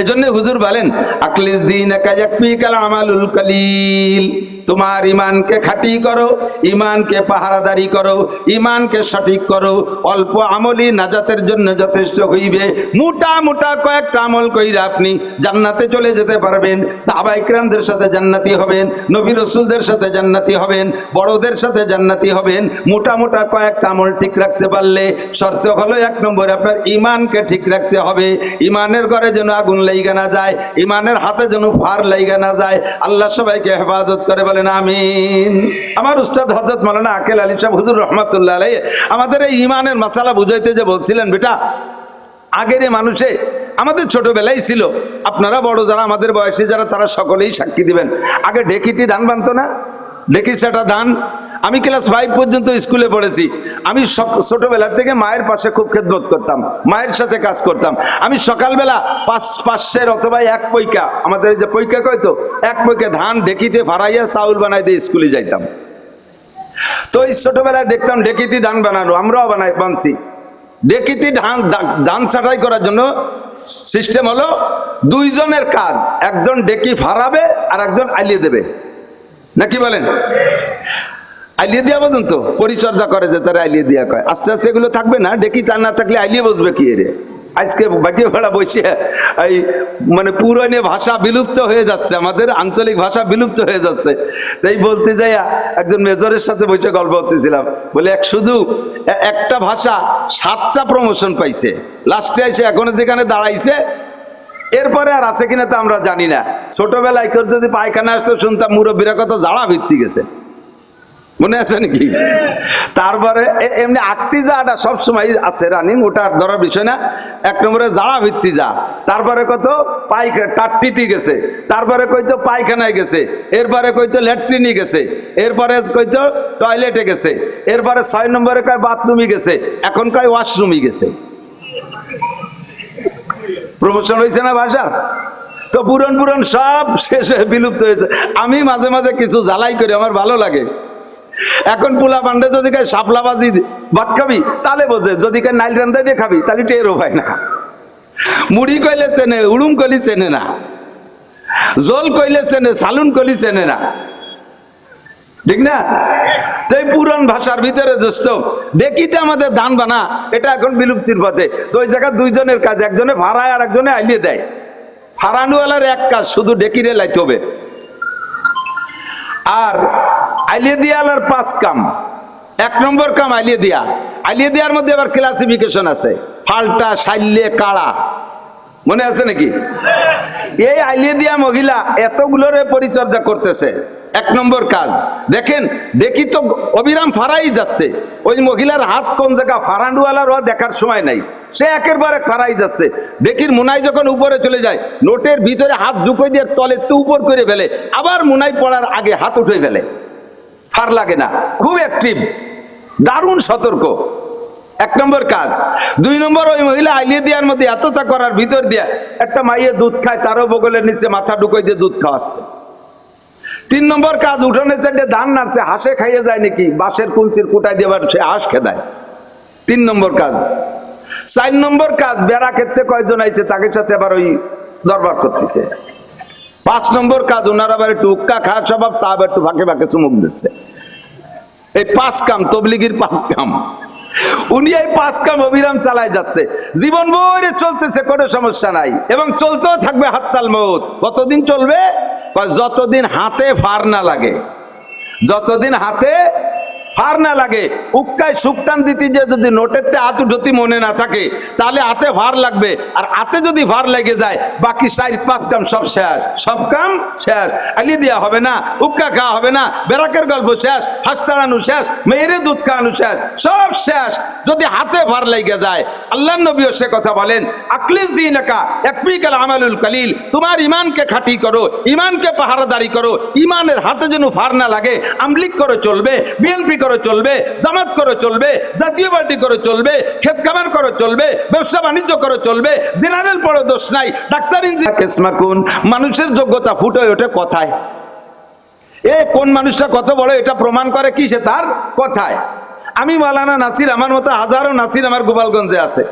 এজন্য হুজুর বলেন আকলিস দীনাকা ইয়াকফিকাল আমালুল কলিল, তোমার ঈমানকে খাঁটি করো, ঈমানকে পাহারাদারি করো, ঈমানকে সঠিক করো, অল্প আমলই নাজাতের জন্য যথেষ্ট হইবে। মোটা মোটা কয়েকটা আমল কইরা আপনি জান্নাতে চলে যেতে পারবেন, সাহাবায়ে কিরামদের সাথে জান্নাতি হবেন, নবী রাসূলদের সাথে জান্নাতি হবেন, বড়দের সাথে জান্নাতি হবেন। মোটা মোটা কয়েকটা আমল ঠিক রাখতে পারলে শর্ত হলো 1 নম্বরে আপনার ঈমানকে ঠিক রাখতে হবে। ঈমানের ঘরে যেন আগুন লাইগা না যায়, ঈমানের হাতে যেন ফার লাইগা না যায়। আল্লাহ সবাইকে হেফাজত করে। বলেন আমিন। আমার উস্তাদ হযরত মাওলানা আকেল আলী সাহেব হুজুর রহমাতুল্লাহ আলাইহি আমাদের এই ইমানের মাসালা বুঝাইতে যে বলছিলেন, বেটা আগের মানুষে আমাদের ছোটবেলায় ছিল, আপনারা বড় যারা আমাদের বয়সী যারা তারা সকলেই সাক্ষী দিবেন, আগে ঢেকিতে ধান বানতো না, ঢেকি সেটা ধান। আমি ক্লাস 5 পর্যন্ত স্কুলে পড়েছি। আমি ছোটবেলা থেকে মায়ের পাশে খুব খেদমত করতাম, মায়ের সাথে কাজ করতাম। আমি সকালবেলা 5 অথবা 1 পয়কা, আমাদের যে পয়কা কয়তো 1 পয়কা ধান ঢেকিতে ফারাইয়া চাউল বানাই দিয়ে স্কুলে যাইতাম। তো এই ছোটবেলায় দেখতাম ঢেকিতে ধান বানানো, আমরাও বানছি। ঢেকিতে ধান ছাঁটাই করার জন্য সিস্টেম হলো 2 জনের কাজ, একজন ঢেকি ফারাবে আর একজন আলিয়ে দেবে, নাকি বলেন? আইলিয়ে দিয়া বলুন তো, পরিচর্যা করে যে তারা আইলিয়ে দিয়া কয়। আস্তে আস্তে এগুলো থাকবে না, ডেকি চান না থাকলে আইলিয়ে বসবে কি রে? আজকে বাটিয়ে ভাড়া বসে এই মানে পুরানো ভাষা বিলুপ্ত হয়ে যাচ্ছে, আমাদের আঞ্চলিক ভাষা বিলুপ্ত হয়ে যাচ্ছে। তাই বলতে যাই একজন মেজরের সাথে বসে গল্প করতেছিলাম, বলে শুধু একটা ভাষা 7টা প্রমোশন পাইছে, লাস্টে আইসে এখনো যেখানে দাঁড়াইছে, এরপরে আর আছে কিনা তো আমরা জানি না। ছোটবেলায় কেউ যদি পায়খানা আসতে শুনতাম মুরব্বীরা কত জ্বালা ভিত্তি গেছে, মনে আছে নাকি? তারপরে এমনি আকতি যাটা সবসময় আছে রানিং, ওটা আর ধরার বিষয় না। 1 নম্বরে জাড়া ভিত্তি যা, তারপরে কত টাট্টিতে গেছে, তারপরে কইতো পায়খানায় গেছে, এরপরে কইতো ল্যাট্রিনে গেছে, এরপরে কইতো টয়লেটে গেছে, এরপরে 6 নম্বরে কয় বাথরুমে গেছে, এখন কয় ওয়াশরুমে গেছে। প্রমোশন হয়েছে না ভাষা? তো পুরন সব শেষ হয়ে বিলুপ্ত হয়েছে। আমি মাঝে মাঝে কিছু জ্বালাই করি, আমার ভালো লাগে। এখন পোলা পান্ডে যদি খায় শাপলাবাজি ভাত খাবি তাহলে বোঝে, যদি খায় নাইল রান্দা দিয়ে খাবি তাহলে টেরও পায় না। মুড়ি কইলে চেনে, উড়ুম কলি চেনে না, জল কইলে চেনে, সালুন কলি চেনে না, ঠিক না? তাই পুরান ভাষার ভিতরে দোস্ত দেখিটা আমাদের ধান বানা, এটা এখন বিলুপ্তির পথে। তো ওই জায়গায় 2 জনের কাজ, একজনে ভাড়ায় আর একজনে আইলিয়ে দেয়। ফারানুওয়ালার এক কাজ, শুধু ডেকিরে লাইতে হবে। আর আইলিয়ে দিয়ালার 5 কাম। 1 নম্বর কাম আইলিয়ে দিয়া। আইলিয়ে দেওয়ার মধ্যে আবার ক্লাসিফিকেশন আছে, ফাল্টা, শাল্যে, কাড়া, মনে আছে নাকি? এই আইলিয়ে দিয়া মহিলা এতগুলোর পরিচর্যা করতেছে। 1 নম্বর কাজ দেখেন, দেখি তো অবিরাম ফারাই যাচ্ছে। ওই মহিলার হাত কোন জায়গা, ফারান্ডুয়ালার দেখার সময় নাই, সে একের পর এক ফারাই যাচ্ছে। দেখির মুনাই যখন উপরে চলে যায়, নোটের ভিতরে হাত ঢুকে দিয়ে তলে তো উপর করে ফেলে, আবার মুনাই পড়ার আগে হাত উঠে ফেলে, ফার লাগে না, খুব অ্যাক্টিভ, দারুণ সতর্ক। 1 নম্বর কাজ। 2 নম্বর, ওই মহিলা আইলিয়ে দেওয়ার মধ্যে এতটা করার ভিতর দিয়া একটা মাইয়ে দুধ খায়, তারও বগলের নিচে মাথা ঢুকাই দিয়ে দুধ খাওয়াচ্ছে। 3 নম্বর কাজ, উঠোনে চারটে ধান নাড়ছে, হাঁসে খাইয়ে যায় নাকি, বাঁশের কুঞ্চির কুটাই দেবার সে হাঁস খেদায়। 3 নম্বর কাজ। 4 নম্বর কাজ, বেড়া ক্ষেত্রে কয়জন আইছে তাকে সাথে আবার ওই দরবার করতেছে। 5 নম্বর কাজ, ওনার আবার একটু উক্কা খাওয়ার স্বভাব, তা আবার একটু ফাঁকে ফাঁকে চুমুক দিচ্ছে। এই 5 কাম, তবলিগির 5 কাম। উনি এই 5 কাম অবিরাম চালায় যাচ্ছে, জীবন ভরে চলতেছে, কোনো সমস্যা নাই, এবং চলতেও থাকবে হাত্তাল মউত। কতদিন চলবে? যতদিন হাতে ফার না লাগে, যতদিন হাতে ফার না লাগে। উক্কায় সুকটান দিতে যে যদি নোটেরতে হাত উঠতি মনে না থাকে, তাহলে হাতে ভার লাগবে, আর হাতে যদি ভার লেগে যায় বাকি 4-5 কাম সব শেষ, সব কাম শেষ। আলি দেওয়া হবে না, উক্কা খাওয়া হবে না, বেরাকের গল্প শেষ, হাঁস তাড়ানো শেষ, মেয়েরে দুধ খাওয়ানো শেষ, সব শেষ যদি হাতে ভার লেগে যায়। আল্লাহ নবীও সে কথা বলেন, আকলিস দীনাকা ইয়াকফিকাল আমালুল কালিল, তোমার ইমানকে খাঁটি করো, ইমানকে পাহারাদারি করো, ইমানের হাতে যেন ফার না লাগে। আমলিক করে চলবে, বিএনপি করে চলবে, জামাত করে চলবে, জাতীয় পার্টি করে চলবে, ক্ষেত খামার করে চলবে, ব্যবসা বাণিজ্য করে চলবে, জেনারেল পড়ে দোষ নাই, ডাক্তার ইঞ্জিনিয়ার। মানুষের যোগ্যতা ফুটে ওঠে কথায়। এ কোন মানুষটা কত বড় এটা প্রমাণ করে কি? সে তার কথায়। আমি মাওলানা নাসির, আমার মতো হাজারো নাসির আমার গোপালগঞ্জে আছে,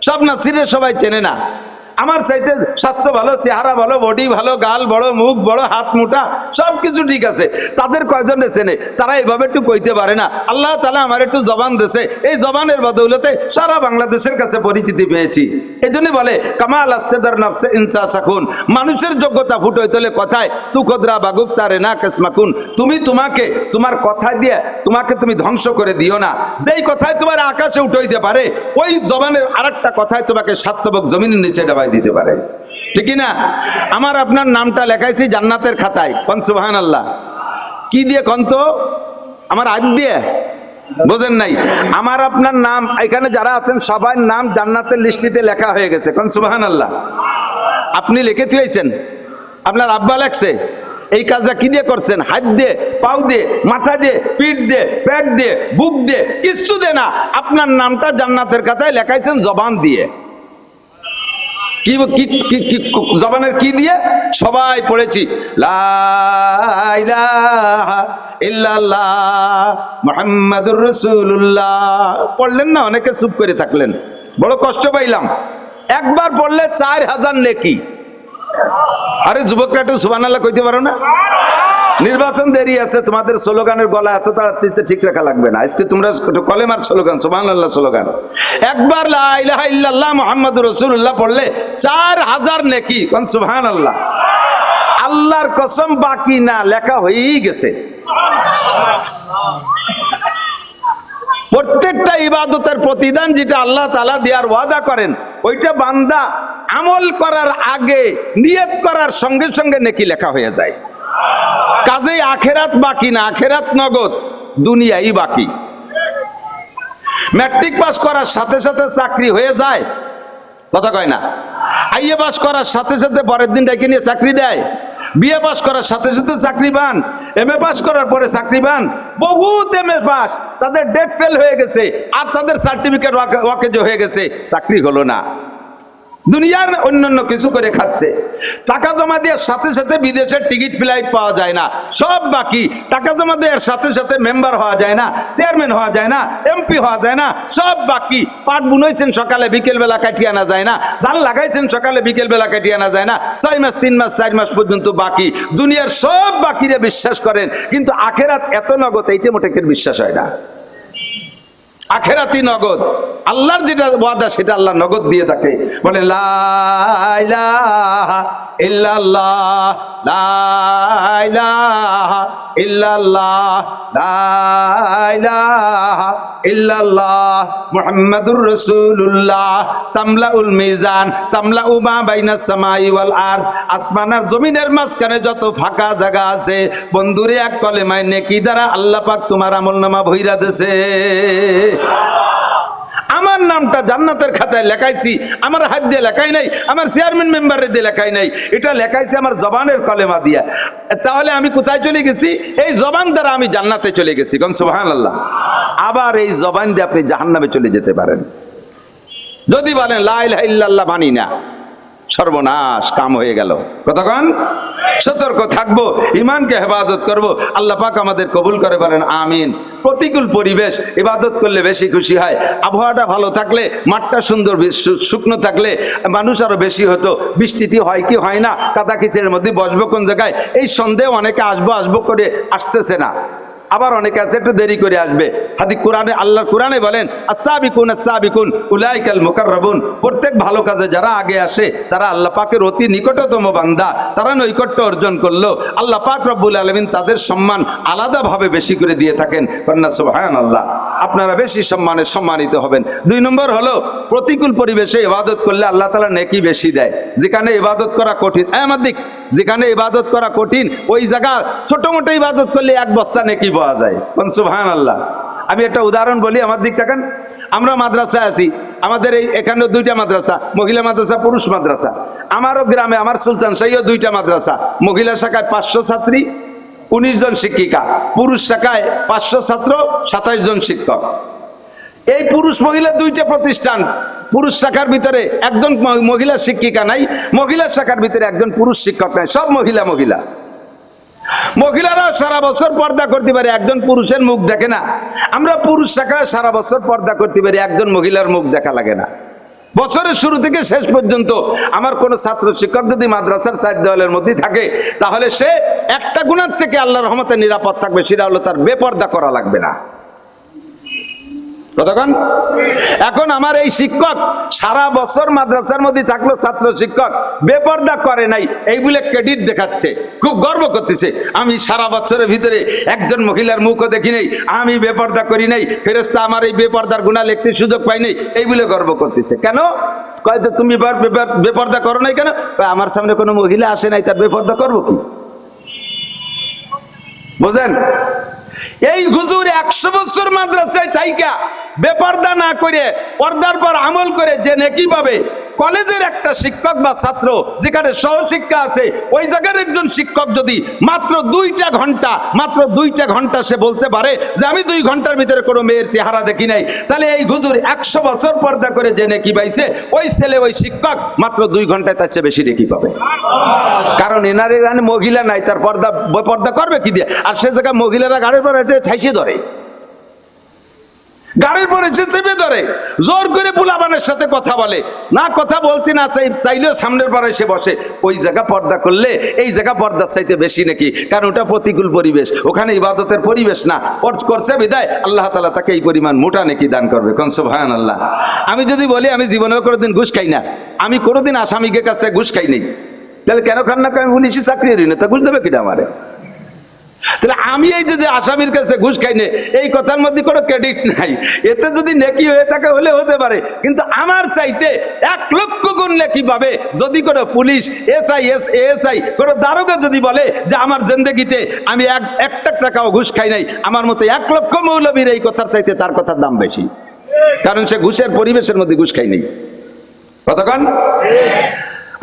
সব নাসিরের সবাই চেনে না। আমার চাইতে স্বাস্থ্য ভালো, চেহারা ভালো, বডি ভালো, গাল বড়, মুখ বড়, হাত মোটা, সব কিছু ঠিক আছে। তাদের কয়জন চেনে? তারা এভাবে একটু কইতে পারে না। আল্লাহ তাআলা আমার একটু জবান দেশে, এই জবানের বদৌলতে সারা বাংলাদেশের কাছে পরিচিতি পেয়েছি। এই জন্য বলে কামাল আস্তেদার নফসে ইনসা সাকুন, মানুষের যোগ্যতা ফুটে তোলে কথায়। তু খদরা বাগুক তারে না কেসমাকুন, তুমি তোমাকে তোমার কথা দিয়ে তোমাকে তুমি ধ্বংস করে দিও না। যেই কথায় তোমার আকাশে উঠাইতে পারে, ওই জবানের আরেকটা কথায় তোমাকে সাতবক জমিনের নিচে ডাবাই দিতে পারে, ঠিক না? আমার আপনার নামটা লেখাইছি জান্নাতের খাতায়, কোন সুবহানাল্লাহ। কি দিয়ে কন্ত? আমার হাত দিয়ে? বোঝেন নাই? আমার আপনার নাম এখানে যারা আছেন সবার নাম জান্নাতের লিস্টিতে লেখা হয়ে গেছে। কোন সুবহানাল্লাহ। আপনি লিখে থুয়েছেন, আপনার আব্বা লেখছে। এই কাজটা কি দিয়ে করছেন? হাত দিয়ে, পাও দিয়ে, মাথা দিয়ে, পিঠ দিয়ে, পেট দিয়ে, বুক দিয়ে, কিচ্ছু দিয়ে না, আপনার নামটা জান্নাতের খাতায় লেখাইছেন জবান দিয়ে। কি জবানের কি দিয়ে? সবাই পড়েছি লা ইলাহা ইল্লাল্লাহ মুহাম্মাদুর রাসূলুল্লাহ। পড়লেন না? অনেকে চুপ করে থাকলেন, বড় কষ্ট পাইলাম। একবার পড়লে 4000 নেকি। আরে যুবকরা একটু সুবহানাল্লাহ কইতে পারো না? নির্বাচন দেরি আছে, তোমাদের স্লোগানের গলা এত তাড়াতাড়ি ঠিক রাখা লাগবে না। আজকে তোমরা একটু কলেমার স্লোগান, সুবহানাল্লাহ স্লোগান। একবার লা ইলাহা ইল্লাল্লাহ মুহাম্মাদুর রাসূলুল্লাহ পড়লে 4000 নেকি। কোন সুবহানাল্লাহ। আল্লাহর কসম বাকি না, লেখা হয়েই গেছে। প্রত্যেকটা ইবাদতের প্রতিদান যেটা আল্লাহ তাআলা দেওয়ার ওয়াদা করেন, ওইটা বান্দা আমল করার আগে নিয়ত করার সঙ্গে সঙ্গে নেকি লেখা হয়ে যায়। কাজেই আখেরাত বাকি না, আখেরাত নগদ, দুনিয়াই বাকি। ম্যাট্রিক পাস করার সাথে সাথে চাকরি হয়ে যায়, কথা কয় না? আইএ পাস করার সাথে সাথে পরের দিন ডেকে নিয়ে চাকরি দেয়। বিএ পাস করার সাথে সাথে চাকরি পান, এমএ পাস করার পরে চাকরি পান। বহুত এমএ পাস, তাদের ডেট ফেল হয়ে গেছে আর তাদের সার্টিফিকেট ওয়াকেজ হয়ে গেছে, চাকরি হলো না। দুনিয়ার অন্যান্য কিছু করে খাচ্ছে। টাকা জমা দেওয়ার সাথে সাথে বিদেশের টিকিট ফ্লাইট পাওয়া যায় না, সব বাকি। টাকা জমা দেওয়ার সাথে সাথে মেম্বার হওয়া যায় না, চেয়ারম্যান হওয়া যায় না, এমপি হওয়া যায় না, সব বাকি। পাট বুনেছেন সকালে বিকেল বেলা কাটিয়ে আনা যায় না, ধান লাগাইছেন সকালে বিকেল বেলা কাটিয়ে আনা যায় না, 6 মাস 3 মাস 4 মাস পর্যন্ত বাকি। দুনিয়ার সব বাকিরে বিশ্বাস করেন, কিন্তু আখেরাত এত নগদ এইটা মোটেকের বিশ্বাস হয় না। আখেরাতি নগদ, আল্লাহর যেটা ওয়াদা সেটা আল্লাহ নগদ দিয়ে থাকে। বলে লা ইলাহা ইল্লাল্লাহ, লা ইলাহা ইল্লাল্লাহ, লা ইলাহা ইল্লাল্লাহ মুহাম্মাদুর রাসূলুল্লাহ। তামলাউল মিজান, তামলাউ মা বাইনাস সামাই ওয়াল আরদ। আসমান আর জমিনের মাঝখানে যত ফাঁকা জায়গা আছে, বন্ধুরে এক কলেমায় নেকি দ্বারা আল্লাহ পাক তোমার আমলনামা ভইরা দেছে। আমার নামটা জান্নাতের খাতায় লেখাইছি, আমার হাত দিয়ে লেখাই নাই, আমার চেয়ারম্যান মেম্বারের দিয়ে লেখাই নাই, এটা লেখাইছি আমার জবানের কলেমা দিয়া। তাহলে আমি কোথায় চলে গেছি? এই জবান দ্বারা আমি জান্নাতে চলে গেছি। কোন সুবহানাল্লাহ। আবার এই জবান দিয়ে আপনি জাহান্নামে চলে যেতে পারেন যদি বলেন লা ইলাহা ইল্লাল্লাহ মানি না। সর্বনাশ, কাম হয়ে গেল। কতক্ষণ সতর্ক থাকবো, ইমানকে হেফাজত করব। আল্লাহ পাক আমাদের কবুল করে বলেন আমিন। প্রতিকূল পরিবেশ, ইবাদত করলে বেশি খুশি হয়। আবহাওয়াটা ভালো থাকলে, মাঠটা সুন্দর শুকনো থাকলে মানুষ আরো বেশি হতো। বৃষ্টিতে হয় কি হয় না, কাদা কিচের মধ্যে বসবো কোন জায়গায়, এই সন্দেহ অনেকে আসবো করে আসতেছে না। আবার অনেকে আছে একটু দেরি করে আসবে। হাদিস কোরআনে, আল্লাহ কোরআনে বলেন আস-সাবিকুন আস-সাবিকুন উলাইকাল মুকাররাবুন। প্রত্যেক ভালো কাজে যারা আগে আসে তারা আল্লাহ পাকের অতি নিকটতম বান্দা, তারা নৈকট্য অর্জন করলো। আল্লাহ পাক রব্বুল আলামিন তাদের সম্মান আলাদাভাবে বেশি করে দিয়ে থাকেন। কন্যা সুবহানাল্লাহ। আপনারা বেশি সম্মানে সম্মানিত হবেন। 2 নম্বর হলো, প্রতিকূল পরিবেশে ইবাদত করলে আল্লাহ তাআলা নেকি বেশি দেয়। যেখানে ইবাদত করা কঠিন, আমার দিক, যেখানে ইবাদত করা কঠিন ওই জায়গা ছোট মোটো ইবাদত করলে 1 বস্তা নেকি পাওয়া যায়। কোন সুবহানাল্লাহ। আমি একটা উদাহরণ বলি, আমার দিক তাকান। আমরা মাদ্রাসায় আছি, আমাদের এখানে 2টা মাদ্রাসা, মহিলা মাদ্রাসা, পুরুষ মাদ্রাসা। আমারও গ্রামে, আমার সুলতান শাহীও 2টা মাদ্রাসা। মহিলা শাখায় 500 ছাত্রী, 19 জন শিক্ষিকা। পুরুষ শাখায় 500 ছাত্র, 27 জন শিক্ষক। এই পুরুষ মহিলা 2টা প্রতিষ্ঠান। পুরুষ শাখার ভিতরে একজন মহিলা শিক্ষিকা নাই, মহিলা শাখার ভিতরে একজন পুরুষ শিক্ষক নাই, সব মহিলা। মহিলারা সারা বছর পর্দা করতে পারে, একজন পুরুষের মুখ দেখে না। আমরা পুরুষ শাখায় সারা বছর পর্দা করতে পারি, একজন মহিলার মুখ দেখা লাগে না। বছরের শুরু থেকে শেষ পর্যন্ত আমার কোন ছাত্র শিক্ষক যদি মাদ্রাসার 4 দেওয়ালের মধ্যে থাকে, তাহলে সে একটা গুনাহ থেকে আল্লাহর রহমতে নিরাপদ থাকবে, সেটা হলো তার বেপর্দা করা লাগবে না। কতক্ষণ? এখন আমার এই শিক্ষক সারা বছর মাদ্রাসার মধ্যে থাকলো, ছাত্র শিক্ষক বেপর্দা করে নাই, এই বলে ক্রেডিট দেখাচ্ছে, খুব গর্ব করতেছে। আমি সারা বছরের ভিতরে একজন মহিলার মুখও দেখি নাই, আমি বেপর্দা করি নাই, ফেরেশতা আমার এই বেপর্দার গুনাহ লিখতে সুযোগ পাই নাই, এই বলে গর্ব করতেছে। কেন? কয় তো তুমি বেপর্দা করো নাই কেন? আমার সামনে কোনো মহিলা আসে নাই, তার বেপর্দা করবো কি? বুঝেন? এই হুজুর 100 বছর মাদ্রাসায় থাইকা বেপর্দা না করে পর্দার পর আমল করে যে নেকি পাবে, কলেজের একটা শিক্ষক বা ছাত্র যেখানে সহশিক্ষা আছে, ওই জায়গার একজন শিক্ষক যদি মাত্র 2টা ঘন্টা সে বলতে পারে যে আমি 2 ঘন্টার ভিতরে কোনো মেয়ের চেহারা দেখি নাই, তাহলে এই হুজুর 100 বছর পর্দা করে যে নেকি পাইছে, ওই ছেলে ওই শিক্ষক মাত্র 2 ঘন্টায় তার চেয়ে বেশি নেকি পাবে। কারণ এনার এখানে মহিলা নাই, তার পর্দা করবে কি দিয়ে? আর সে জায়গায় মহিলারা গাড়ির পর ঠাইসে ধরে, গাড়ির পরে চেপে ধরে, জোর করে পোলাপানের সাথে কথা বলে না, কথা বলতে না চাইলেও সামনের পাড়ায় সে বসে। ওই জায়গা পর্দা করলে এই জায়গা পর্দার চাইতে বেশি নাকি, কারণ ওটা প্রতিকূল পরিবেশ, ওখানে ইবাদতের পরিবেশ না। করছে বিদায় আল্লাহ তাআলা তাকে এই পরিমাণ মোটা নেকি দান করবে। কোন সুবহানাল্লাহ। আমি যদি বলি আমি জীবনেও কোনোদিন ঘুষ খাই না, আমি কোনোদিন আসামিকে কাছ থেকে ঘুষ খাই নাই, তাহলে কেন খান না? আমি পুলিশি চাকরি না, তা ঘুষ দেবে কিনা আমারে? তাহলে আমি এই যে আসামির কাছে ঘুষ খাই না, এই কথার মধ্যে কোনো ক্রেডিট নাই। এতে যদি নেকি হয়ে থাকে হলে হতে পারে, কিন্তু আমার চাইতে 1 লক্ষ গুণ নেকি পাবে যদি কোনো পুলিশ, এসআই, কোনো দারোগা যদি বলে যে আমার জিন্দেগিতে আমি একটা টাকাও ঘুষ খাই নাই, আমার মতে 1 লক্ষ মৌলবীর এই কথার চাইতে তার কথার দাম বেশি, কারণ সে ঘুষের পরিবেশের মধ্যে ঘুষ খাই নাই। কতক্ষণ?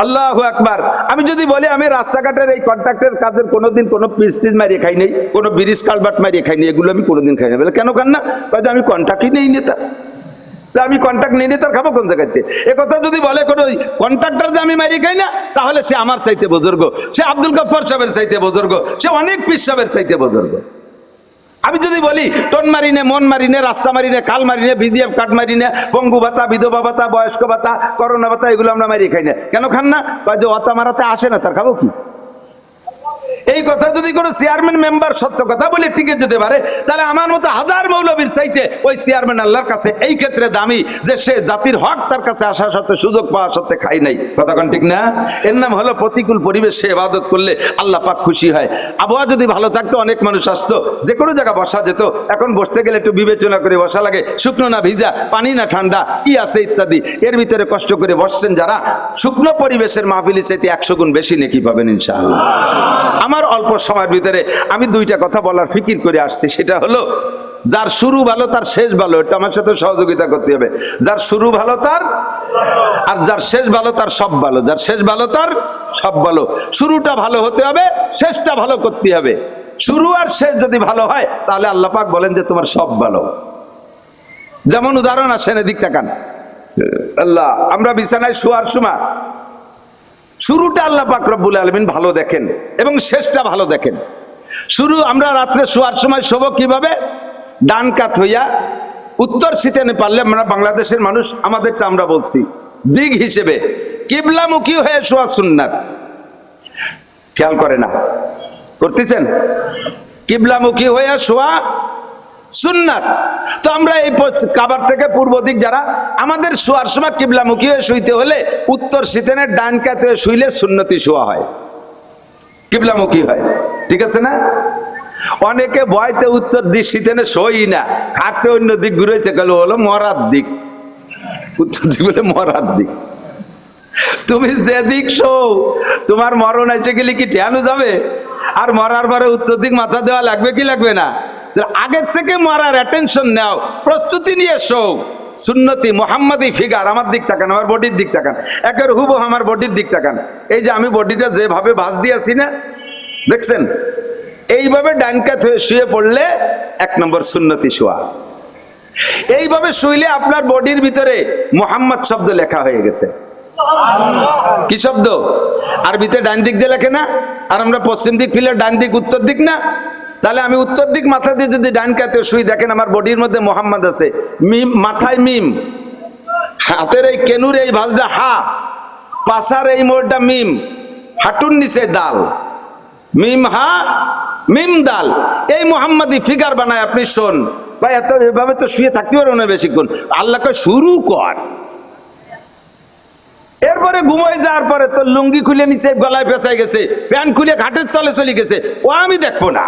আল্লাহু আকবার। আমি যদি বলি আমি রাস্তাঘাটের এই কন্ট্রাক্টের কাজের কোনোদিন কোনো পিস মারিয়ে খাই নেই, কোনো ব্রিজ কালভার্ট মারিয়ে খাই নেই, এগুলো আমি কোনোদিন খাই না। বলে কেন খান না? কাজে আমি কন্ট্রাক্টই নেই নেতা, তা আমি কন্ট্রাক্ট নেই নেতার খাবো কোন জায়গাতে? এ কথা যদি বলে কোনো কন্ট্রাক্টর যে আমি মারিয়ে খাই না, তাহলে সে আমার চাইতে বুজুর্গ, সে আব্দুল গফফার সাহেবের চাইতে বুজুর্গ, সে অনেক পীর সাহেবের চাইতে বুজুর্গ। আমি যদি বলি টোন মারিনে, মন মারিনে, রাস্তা মারিনে, কাল মারিনে, বিজিএফ কার্ড মারিনে, পঙ্গু ভাতা, বিধবা ভাতা, বয়স্ক ভাতা, করোনা ভাতা, এগুলো আমরা মারিয়ে খাই না। কেন খান না? যে অতা মারাতে আসে না, তার খাবো কি? এই কথা যদি কোনো চেয়ারম্যান মেম্বার সত্য কথা বলে টিকে যেতে পারে, তাহলে আমার মতো হাজার মৌলবীর চাইতে ওই চেয়ারম্যান আল্লাহর কাছে এই ক্ষেত্রে দামি, যে সে জাতির হক তার কাছে আসা সত্ত্বে, সুযোগ পাওয়া সত্ত্বে খাই নাই। কথা কোন ঠিক না? এর নাম হলো প্রতিকূল পরিবেশ। সে ইবাদত করলে আল্লাহ পাক খুশি হয়। আবহাওয়া যদি ভালো থাকতো অনেক মানুষ আসতো, যে কোনো জায়গা বসা যেত। এখন বসতে গেলে একটু বিবেচনা করে বসা লাগে, শুকনো না ভিজা, পানি না ঠান্ডা, কি আছে ইত্যাদি। এর ভিতরে কষ্ট করে বসছেন যারা, শুকনো পরিবেশের মাহফিলের চাইতে 100 গুণ বেশি নেকি পাবেন ইনশাআল্লাহ। আমার অল্প সময়ের ভিতরে আমি 2টা কথা বলার ফিকির করে আসছি, সেটা হলো যার শুরু ভালো তার শেষ ভালো। এটা আমার সাথে সহযোগিতা করতে হবে। যার শুরু ভালো তার, আর যার শেষ ভালো তার সব ভালো। যার শেষ ভালো তার সব ভালো। শুরুটা ভালো হতে হবে, শেষটা ভালো করতে হবে। শুরু আর শেষ যদি ভালো হয়, তাহলে আল্লাহ পাক বলেন যে তোমার সব ভালো। যেমন উদাহরণ আসেন, এদিক তাকান। আল্লাহ, আমরা বিছানায় শোয়ার সময় শুরুটা আল্লাহ পাক রব্বুল আলামিন ভালো দেখেন এবং শেষটা ভালো দেখেন। শুরু আমরা রাত্রে শোয়ার সময় শোব কিভাবে? ডান কাত হইয়া, উত্তর সিটানে পারলে আমরা বাংলাদেশের মানুষ, আমাদেরটা আমরা বলছি দিক হিসেবে কিবলামুখী হয়ে শোয়া সুন্নাত। খেয়াল করে না? করতেছেন? কিবলামুখী হয়ে শোয়া সুন্নাত। তো আমরা এই কাবার থেকে পূর্ব দিক যারা, আমাদের শোয়ার সময় কিবলামুখী হয়ে শুইতে হলে উত্তর সিতেনের ডান কাত হয়ে শুইলে সুন্নতি শোয়া হয়, কিবলামুখী হয়। ঠিক আছে না? অনেকে ভয়তে উত্তর দিক সিতেনে শোই না, খাটে অন্য দিক ঘুরেছে, গেল হলো মরার দিক। উত্তর দিক বলে মরার দিক। তুমি যে দিক শো, তোমার মরণ এসে গেলে কি ঠেয়ানো যাবে? আর মরার পরে উত্তর দিক মাথা দেওয়া লাগবে কি লাগবে না? আগের থেকে মরার অ্যাটেনশন নাও, প্রস্তুতি নিয়ে শো। সুন্নতি মোহাম্মদী ফিগার, আমার দিক তাকান, আমার বডির দিক তাকান, একের হুবহু আমার বডির দিক তাকান। এই যে আমি বডিটা যেভাবে ভাঁজ দিয়েছি না, দেখছেন? এইভাবে ডান কাত হয়ে শুয়ে পড়লে 1 নম্বর সুন্নতি শোয়া। এইভাবে শুইলে আপনার বডির ভিতরে মোহাম্মদ শব্দ লেখা হয়ে গেছে। কি শব্দ? আরবিতে ডান দিক দিয়ে লেখে না? আর আমরা পশ্চিম দিক ফিলে ডান দিক উত্তর দিক না? তাহলে আমি উত্তর দিক মাথা দিয়ে যদি ডান কাতে শুই, দেখেন আমার বডির মধ্যে মোহাম্মদ আছে। মিম, মাথায় মিম, হাতের এই কেনুর এই ভাঁজটা হা, পাশার এই মোড়টা মিম, হাঁটুর নিচে দাল, মিম হা মিম দাল। এই মোহাম্মদী ফিগার বানায় আপনি শোন ভাই। এত এভাবে তো শুয়ে থাকতে পারো না বেশিক্ষণ। আল্লাহকে শুরু কর। এরপরে ঘুমাই যাওয়ার পরে তোর লুঙ্গি খুলে নিচে গলায় পেঁচাই গেছে, প্যান্ট খুলে ঘাটের তলে চলে গেছে, ও আমি দেখবো না।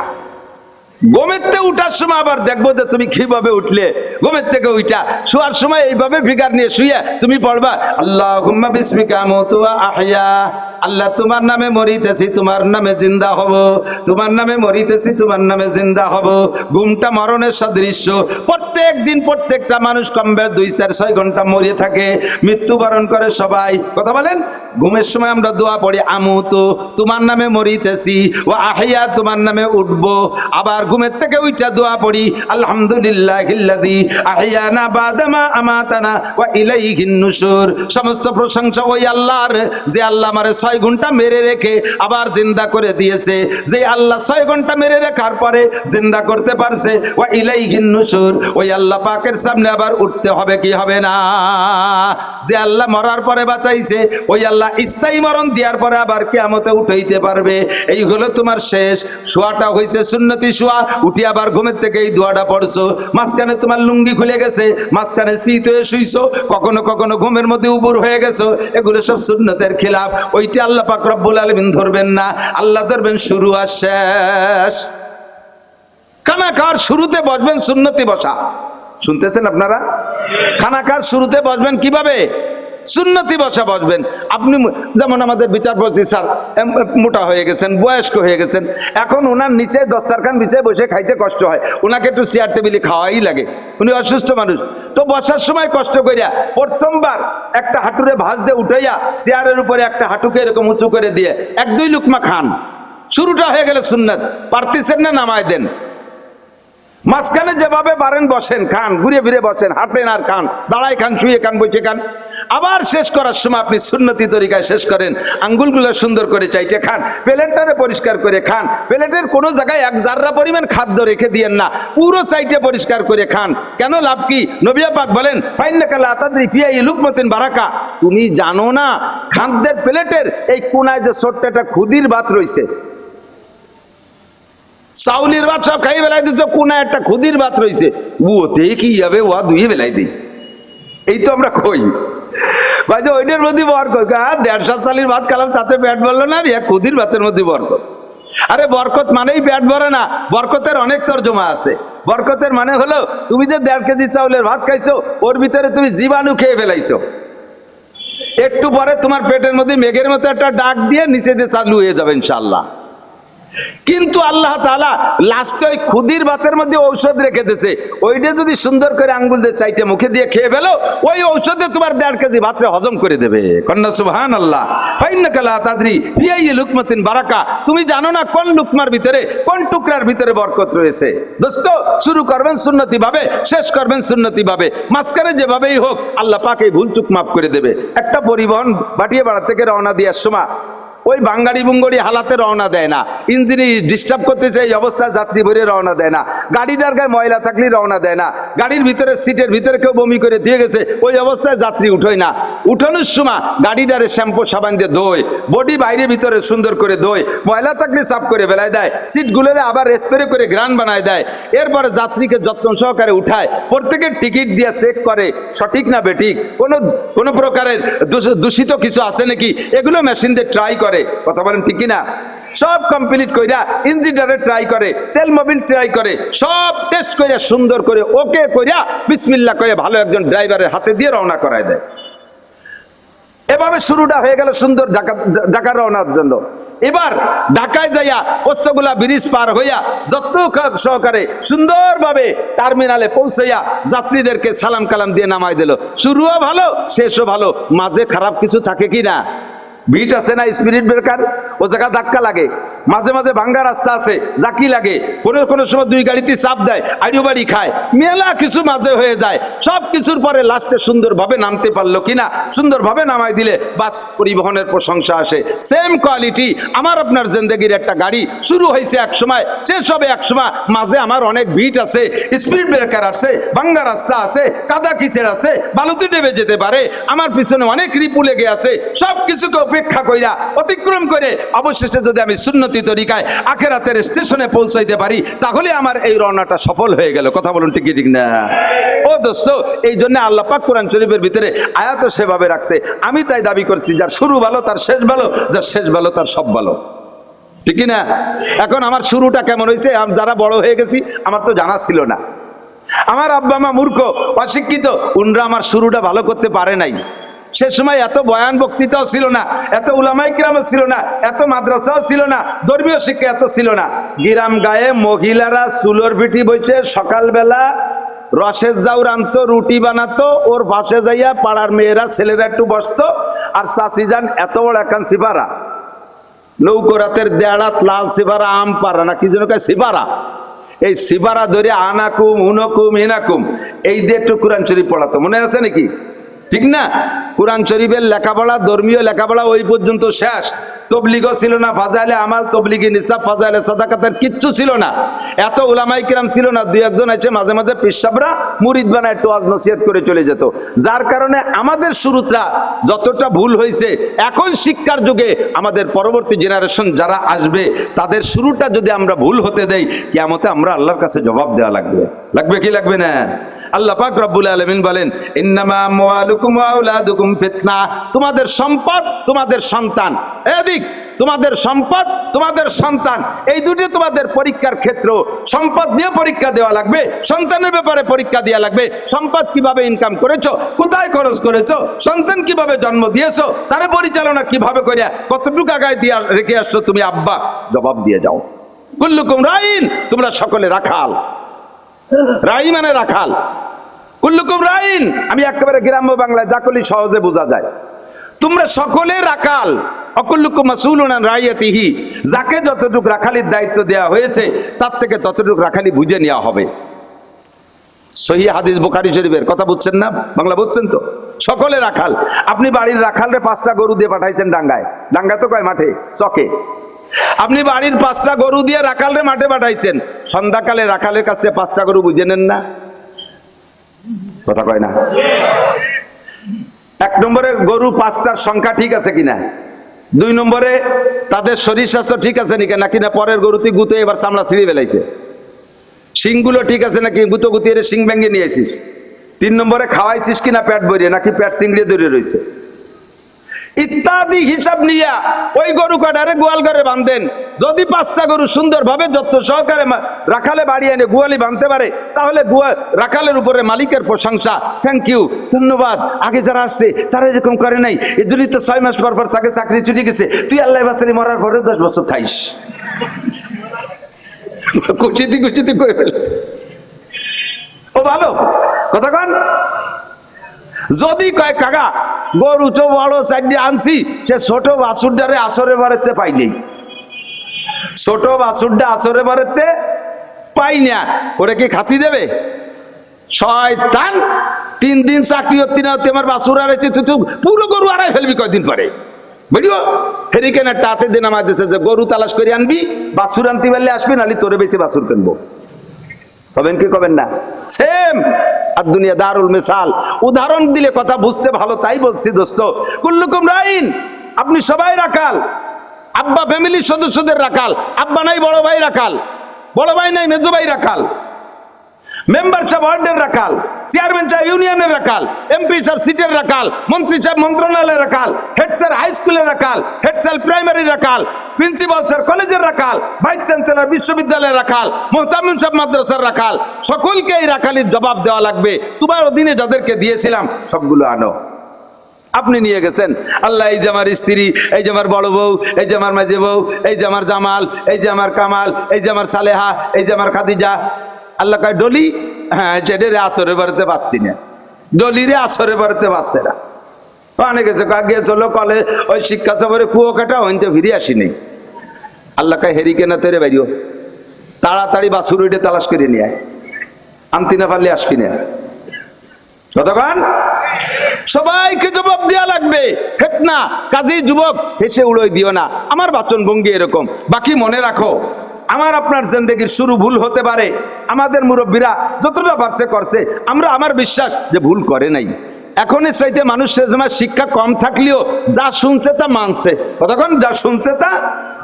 ঘুমের থেকে উঠার সময় আবার দেখবো যে তুমি কিভাবে উঠলে। ঘুমের থেকে উঠা শোয়ার সময় এইভাবে ফিগার নিয়ে শুয়ে তুমি পড়বা আল্লাহুম্মা বিসমিকা আমুতু ওয়া আহইয়া, আল্লাহ তোমার নামে মরিতেছি, তোমার নামে জিন্দা হব, তোমার নামে মরিতেছি, তোমার নামে জিন্দা হব। ঘুমটা মরণের সাদৃশ্য। প্রত্যেক দিন প্রত্যেকটা মানুষ কমবে 2-4-6 ঘন্টা মরে থাকে, মৃত্যুবরণ করে সবাই। কথা বলেন। ঘুমের সময় আমরা দোয়া পড়ি আমুতু, তোমার নামে মরিতেছি, ও আহইয়া, তোমার নামে উঠবো। আবার ঘুমের থেকে উঠা দোয়া পড়ি আলহামদুলিল্লাহিল্লাযী আহইয়ানা বাদামা আমাতানা ওয়া ইলাইহিন নুশুর। সমস্ত প্রশংসা ওই আল্লাহর, যে আল্লাহ আমারে 6 ঘন্টা মেরে রেখে আবার জিন্দা করে দিয়েছে, যে আল্লাহ 6 ঘন্টা মেরে রাখার পরে জিন্দা করতে পারছে। ওয়া ইলাইহিন নুশুর, ওই আল্লাহ পাকের সামনে আবার উঠতে হবে কি হবে না? যে আল্লাহ মরার পরে বাঁচাইছে, ওই আল্লাহ স্থায়ী মরণ দেওয়ার পরে আবার কিয়ামতে উঠাইতে পারবে। এই হলো তোমার শেষ শোয়াটা হয়েছে সুন্নতি শোয়া। উঠি আবার ঘুমের থেকে এই দোয়াটা পড়ছো। মাঝখানে তোমার লুঙ্গি খুলে গেছে, মাঝখানে শীত হয়ে শুইছো, কখনো কখনো ঘুমের মধ্যে উবুর হয়ে গেছো, এগুলো সব সুন্নতের খিলাফ। ওইটা আল্লাহ পাক রব্বুল আলামিন ধরবেন না, আল্লাহ ধরবেন শুরু আর শেষ। খানা খাওয়ার শুরুতে বসবেন সুন্নতি বসা। শুনতেছেন আপনারা? খানা খাওয়ার শুরুতে বসবেন কিভাবে? সুন্নতি বসা বসবেন। আপনি যেমন আমাদের বিচারপতি স্যার মোটা হয়ে গেছেন, বয়স্ক হয়ে গেছেন, এখন ওনার নিচে দস্তারখান বিছায় বসে খাইতে কষ্ট হয়, ওনাকে একটু চেয়ার টেবিলে খাওয়াই লাগে, উনি অসুস্থ মানুষ। তো বসার সময় কষ্ট করিয়া প্রথমবার একটা হাঁটুরে ভাঁজ দিয়ে উঠাইয়া চেয়ারের উপরে একটা হাঁটুকে এরকম উঁচু করে দিয়ে 1-2 লুকমা খান। শুরুটা হয়ে গেল সুন্নত। পারতেছেন না, নামায় দেন। মাঝখানে যেভাবে পারেন বসেন, খান, ঘুরে ফিরে বসেন, হাঁটেন আর খান, দাঁড়ায় খান, শুয়ে খান, বসে খান। আবার শেষ করার সময় আপনি সুন্নতি তরিকায় শেষ করেন। আঙ্গুলগুলো সুন্দর করে চাইটে খান, প্লেটটারে পরিষ্কার করে খান। প্লেটের কোনো জায়গায় 1 জাররা পরিমাণ খাদ্য রেখে দিয়েন না, পুরো চাইটে পরিষ্কার করে খান। কেন? লাভ কি? নবী পাক বলেন ফাইন্নাকা লা তাদরি ফি আইয়ি লুকমাতিন বারাকা, তুমি জানো না খাদ্যের প্লেটের এই কোনায় যে ছোট্ট একটা ক্ষুদির ভাত রয়েছে, চাউলির ভাত সব খাই বেলাই দিচ্ছ, কোনায় একটা ক্ষুদির ভাত রয়েছে, ওতে কি হবে? ও ধুয়ে বেলাই দিই। এই তো আমরা কই ভাই যে ওইটার মধ্যে বরকত। 150 চালির ভাত খেলাম, তাতে পেট ভরলো না, আর ক্ষুদির ভাতের মধ্যে বরকত। আরে বরকত মানেই পেট ভরে না, বরকতের অনেক তর্জমা আছে। বরকতের মানে হলো তুমি যে 1.5 কেজি চাউলের ভাত খাইছো, ওর ভিতরে তুমি জীবাণু খেয়ে ফেলাইছো, একটু পরে তোমার পেটের মধ্যে মেঘের মতো একটা ডাক দিয়ে নিচে দিয়ে চালু হয়ে যাবে ইনশাআল্লাহ। কিন্তু আল্লাহ তাআলা লাস্টে ওই ক্ষুদির ভাতের মধ্যে ঔষধ রেখে দিয়েছে, ওইটা যদি সুন্দর করে আঙ্গুল দিয়ে চাইটে মুখে দিয়ে খেয়ে ফেলো, ওই ঔষধে তোমার 1.5 কেজি ভাতরে হজম করে দেবে। কন্যা সুবহানাল্লাহ। ফাইন্নাকা লা তাদরি ফি আইয়ি লুকমাতিন বারাকা, তুমি জানো না কোন লুকমার ভিতরে, কোন টুকরার ভিতরে বরকত রয়েছে। দোস্ত, শুরু করবেন সুন্নতি ভাবে, শেষ করবেন সুন্নতি ভাবে। মাঝখানে যেভাবেই হোক আল্লাহ পাক এই ভুল চুক মাফ করে দেবে। একটা পরিবহন ভাটিয়াপাড়া থেকে রওনা দেওয়ার সময় ওই বাঙ্গাড়ি বুঙ্গড়ি হালাতে রওনা দেয় না, ইঞ্জিনে ডিস্টার্ব করতে চাই অবস্থায় যাত্রী ভরে রওনা দেয় না, গাড়িটার গায়ে ময়লা থাকলে রওনা দেয় না, গাড়ির ভিতরে সিটের ভিতরে কেউ বমি করে দিয়ে গেছে, ওই অবস্থায় যাত্রী উঠোয় না। উঠানোর সময় গাড়িটারে শ্যাম্পু সাবান দিয়ে ধোয়, বডি বাইরে ভিতরে সুন্দর করে ধোয়, ময়লা থাকলে সাফ করে বেলায় দেয়, সিটগুলোরে আবার স্প্রে করে গ্রান বানায় দেয়। এরপরে যাত্রীকে যত্ন সহকারে উঠায়, প্রত্যেকের টিকিট দিয়ে চেক করে সঠিক না বেঠিক, কোনো প্রকারের দূষিত কিছু আছে নাকি, এগুলো মেশিন দিয়ে ট্রাই করে। কথা বলেন ঠিক কিনা? সব কমপ্লিট কইরা ইঞ্জিনটারে ট্রাই করে, তেল মোবিল ট্রাই করে, সব টেস্ট করে সুন্দর করে ওকে কইরা বিসমিল্লাহ কয়ে ভালো একজন ড্রাইভারের হাতে দিয়ে রওনা করায় দেয়। এভাবে শুরুটা হয়ে গেল সুন্দর ঢাকা রওনার জন্য। এবার ঢাকায় যাইয়া পোস্তগুলা ব্রিজ পার হইয়া যত্ন সহকারে সুন্দরভাবে টার্মিনালে পৌঁছাইয়া যাত্রীদেরকে সালাম কালাম দিয়ে নামাই দিল। শুরুও ভালো, শেষও ভালো, মাঝে খারাপ কিছু থাকে কি না? বিট আছে না, স্পিরিট ব্রেকার, ও জায়গা ধাক্কা লাগে, মাঝে মাঝে ভাঙ্গা রাস্তা আছে, জাকি লাগে, কোনো সময় 2 গাড়িতে চাপ দেয়, আইডু বাড়ি খায়, মেলা কিছু মাঝে হয়ে যায়। সব কিছুর পরে লাস্টে সুন্দরভাবে নামতে পারলো কিনা, সুন্দরভাবে নামাই দিলে বাস পরিবহনের প্রশংসা আসে। সেম কোয়ালিটি আমার আপনার জিন্দেগির একটা গাড়ি শুরু হয়েছে এক সময়, শেষ হবে এক সময়, মাঝে আমার অনেক বিট আছে, স্পিড ব্রেকার আছে, ভাঙ্গা রাস্তা আছে, কাদা কিচের আছে, বালুতে ডেবে যেতে পারে, আমার পিছনে অনেক রিপু লেগে আছে। সব কিছুকে উপেক্ষা কইরা অতিক্রম করে অবশেষে যদি আমি সুন্নতি তরিকায় আখিরাতের স্টেশনে পৌঁছাইতে পারি, তাহলে আমার এই রওনাটা সফল হয়ে গেল। কথা বলুন ঠিক ঠিক না? ও দোস্ত, এই জন্য আল্লাহ পাক কোরআন শরীফের ভিতরে আয়াত সেভাবে রাখছে। আমি তাই দাবি করছি, যার শুরু ভালো তার শেষ ভালো, যার শেষ ভালো তার সব ভালো। ঠিক না? এখন আমার শুরুটা কেমন হয়েছে, যারা বড় হয়ে গেছি আমার তো জানা ছিল না। আমার আব্বা মা মূর্খ, অশিক্ষিত, উনরা আমার শুরুটা ভালো করতে পারে নাই। সে সময় এত বয়ান বক্তৃতাও ছিল না, এত উলামায়ে কিরামও ছিল না, এত মাদ্রাসাও ছিল না, ধর্মীয় শিক্ষা এত ছিল না। গ্রাম গায়ে মহিলারা চুলোর পিঠি বইছে, সকালবেলা রসের জাউ রানতো, রুটি বানাতো, ওর পাশে যাইয়া পাড়ার মেয়েরা ছেলেরা একটু বসতো, আর চাচি যান এত বড় একখান সিপারা, নৌকরাতের দেড়াত লাল সিপারা, আম পাড়া না কি যেন সিপারা, এই সিপারা ধরে আনাকুম উনকুম ইনাকুম এই দিয়ে একটু কোরআন শরীফ পড়াতো, মনে আছে নাকি? ঠিক না? কোরআন শরীফের লেখাপড়া, ধর্মীয় লেখাপড়া ওই পর্যন্ত শেষ। তবলিগও ছিল না, ফাজাইলে আমাল, তবলিগি নিসাব, ফাজাইলে সাদাকাতের কিচ্ছু ছিল না। এত উলামায়ে কিরাম ছিল না, দুই একজন আছে মাঝে মাঝে পিসাবরা মুরিদ বানায় একটু ওয়াজ নসিহত করে চলে যেত। যার কারণে আমাদের শুরুটা যতটা ভুল হয়েছে, এখন শিক্ষার যুগে আমাদের পরবর্তী জেনারেশন যারা আসবে তাদের শুরুটা যদি আমরা ভুল হতে দেই, কিয়ামতে আমরা আল্লাহর কাছে জবাব দেওয়া লাগবে। লাগবে কি লাগবে না? আল্লাহ পাক রব্বুল আলামিন বলেন, ইন্নামা আমওয়ালুকুম ওয়া আওলাদুকুম ফিতনা, তোমাদের সম্পদ, তোমাদের সন্তান, এদিক তোমাদের সম্পদ, তোমাদের সন্তান, এই দুটি তোমাদের পরীক্ষার ক্ষেত্র। সম্পদ দিয়ে পরীক্ষা দেওয়া লাগবে, সন্তানের ব্যাপারে পরীক্ষা দেওয়া লাগবে। সম্পদ কিভাবে ইনকাম করেছো, কোথায় খরচ করেছো, সন্তান কিভাবে জন্ম দিয়েছো, তার পরিচালনা কিভাবে করিয়া কতটুকু আগায় দিয়ে রেখে আসছো তুমি আব্বা, জবাব দিয়ে যাও। কুল্লুকুম রাইন, তোমরা সকলে রাখাল। রাই মানে রাখাল, কুল্লুকুম রাইন। আমি একেবারে গ্রাম্য বাংলায় যাকলি সহজে বোঝা যায়। তোমরা সকলে রাখাল, অকুল্লুকুম মাসউলুন আন রাইয়াতিহি, যাকে যতটুকু রাখালির দায়িত্ব দেওয়া হয়েছে তার থেকে ততটুকু রাখালি বুঝে নেওয়া হবে। সহিহ হাদিস বুখারী শরীফের কথা বুঝছেন না? বাংলা বুঝছেন তো? সকলে রাখাল। আপনি বাড়ির রাখালরে 5টা গরু দিয়ে পাঠাইছেন ডাঙ্গায়, ডাঙ্গায় তো কয় মাঠে, চকে। আপনি বাড়ির 5টা গরু দিয়ে রাখালরে মাঠে পাঠাইছেন, সন্ধ্যাকালে রাখালের কাছে 5টা গরু বুঝে নেন না? কথা কয় না? 1 নম্বরে গরু 5টার সংখ্যা ঠিক আছে কিনা, 2 নম্বরে তাদের শরীর স্বাস্থ্য ঠিক আছে নাকি না পরের গরুতে গুতে এবার চামড়া ছিঁড়ে ফেলাইছে, শিংগুলো ঠিক আছে নাকি গুতো গুতিয়ে শিং ভেঙে নিয়েছিস, 3 নম্বরে খাওয়াইছিস কিনা পেট ভরিয়ে নাকি পেট চিংড়িয়ে ধরে রয়েছে, ইত্যাদি হিসাব নিয়া ওই গরু কাটারে গোয়াল ঘরে বাঁধেন। যদি 5টা গরু সুন্দরভাবে যত্ন সহকারে রাখালে বাড়ি এনে গোয়ালি বাঁধতে পারে, তাহলে রাখালের উপরে মালিকের প্রশংসা, থ্যাংক ইউ, ধন্যবাদ। আগে যারা আসছে তারা এরকম করে নাই, এর জন্যই তো 6 মাস পর পর তাকে চাকরি ছুটি গেছে। তুই আল্লাহ বাসারি মরার পরে 10 বছর থাইস, কুচিতি কুচিতি করে ফেলেছে। ও ভালো কথা কন। যদি কয় কাকা গরু তো বড় 4টি আনছি, সে ছোট বাছুরটারে আসরে বাড়িতে পাইনি, ছোট বাছুরটা আসরে বাড়িতে পাই না, ওরে কি খাতি দেবে? শয়তান, 3 দিন চাকরি হতে না হতে আমার বাছুর আড়াইছে, তুই পুরো গরু আড়াই ফেলবি কয়দিন পরে। বুঝলো? হেরিকেনের টাতে দিন আমার দেশে যে গরু তালাশ করে আনবি, বাছুর আনতে পারলে আসবি, নাহলে তোরে বেশি বাছুর কিনবো। কবেন কি কবেন না? সেম। আর দুনিয়া দারুল মিসাল, উদাহরণ দিলে কথা বুঝতে ভালো, তাই বলছি দোস্ত। কুল্লুকুম রাইন, আপনি সবাই রাখাল। আব্বা ফ্যামিলির সদস্যদের রাখাল, আব্বা নাই বড় ভাই রাখাল, বড় ভাই নাই মেজো ভাই রাখাল, মেম্বার সাহেব ওয়ার্ডের রাখাল, চেয়ারম্যান সাহেব ইউনিয়নের রাখাল, এমপি সাহেব সিটের রাখাল, মন্ত্রী সাহেব মন্ত্রণালয়ের রাখাল, হেড স্যার হাই স্কুলের রাখাল, হেড স্যার প্রাইমারি রাখাল, প্রিন্সিপাল স্যার কলেজের রাখাল, ভাইস চ্যান্সেলর বিশ্ববিদ্যালয়ের রাখাল, মুহতামিম সাহেব মাদ্রাসার রাখাল। সকলকে এই রাখালির জবাব দেওয়া লাগবে। তোমার অধীনে যাদেরকে দিয়েছিলাম সবগুলো আনো। আপনি নিয়ে গেছেন, আল্লাহ এই যে আমার স্ত্রী, এই যে আমার বড় বউ, এই যে আমার মাঝে বউ, এই যে আমার জামাল, এই যে আমার কামাল, এই যে আমার সালেহা, এই যে আমার খাদিজা। আল্লাহ কয় ডলি, হ্যাঁ যেটা আসরে বাড়িতে পাচ্ছি না, ডলিরে আসরে বাড়িতে পাচ্ছে না। অনেক গেছে গিয়ে চলো কলে ওই শিক্ষা সফরে কুয়ো কাটা হইতে ফিরে আসিনি। আল্লাহ কয় হেরিকে না তেরে বাইরিও, তাড়াতাড়ি বাছুর উঠে তালাশ করে নিয়ে আনতি না পারলে আসবি না। কতক্ষণ সবাইকে জবাব দেওয়া লাগবে। ফিতনা, কাজী যুবক হেসে উড়োই দিও না। আমার বাচন ভঙ্গি এরকম। বাকি মনে রাখো, আমার আপনার জিন্দেগির শুরু ভুল হতে পারে। আমাদের মুরব্বীরা যতটা পারছে করছে, আমার বিশ্বাস যে ভুল করে নাই। এখনের চাইতে মানুষের সময় শিক্ষা কম থাকলেও যা শুনছে তা মানছে। কতক্ষণ যা শুনছে তা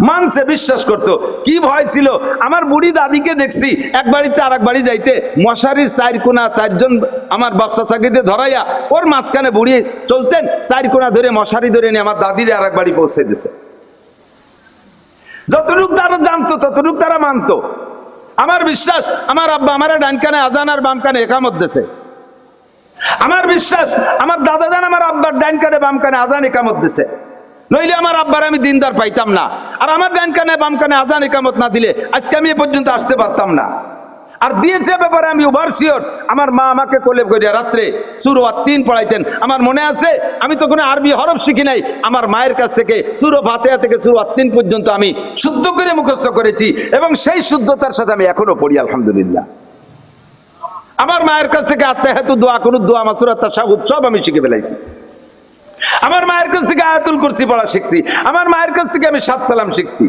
মানছে, বিশ্বাস করতো। কি ভয় ছিল, আমার বুড়ি দাদিকে দেখছি এক বাড়িতে আর এক বাড়ি যাইতে মশারির 4 কোণা 4জন আমার বাচ্চা চাকরিতে ধরাইয়া ওর মাঝখানে বুড়ি চলতেন, 4 কোণা ধরে মশারি ধরে নিয়ে আমার দাদির আর এক বাড়ি পৌঁছে দিছে। যতটুক তারা জানতো ততটুক তারা মানতো। আমার বিশ্বাস আমার আব্বা আমার ডান কানে আজান আর বাম কানে একামত দিয়েছে। আমার বিশ্বাস আমার দাদা জান আমার আব্বার ডান কানে বাম কানে আজান একামত দিয়েছে, নইলে আমার আব্বার আমি দিনদার পাইতাম না। আর আমার ডান কানে বাম কানে আজান একামত না দিলে আজকে আমি এ পর্যন্ত আসতে পারতাম না। আর দিয়েছে ব্যাপারে আমি ওভার শিওর। আমার মা আমাকে কোলে করিয়া রাত্রে সূরা তিন পড়াইতেন। আমার মনে আছে আমি তখন আরবি হরফ শিখি নাই, আমার মায়ের কাছ থেকে সূরা ফাতিহা থেকে সূরা তিন পর্যন্ত আমি শুদ্ধ করে মুখস্থ করেছি এবং সেই শুদ্ধতার সাথে আমি এখনো পড়ি আলহামদুলিল্লাহ। আমার মায়ের কাছ থেকে আত্তাহিয়াতু দোয়া কোন দোয়া মাসুরা তাশাহুদ সব আমি শিখে ফেলাইছি। আমার মায়ের কাছ থেকে আয়াতুল কুরসি পড়া শিখছি। আমার মায়ের কাছ থেকে আমি সাত সালাম শিখছি।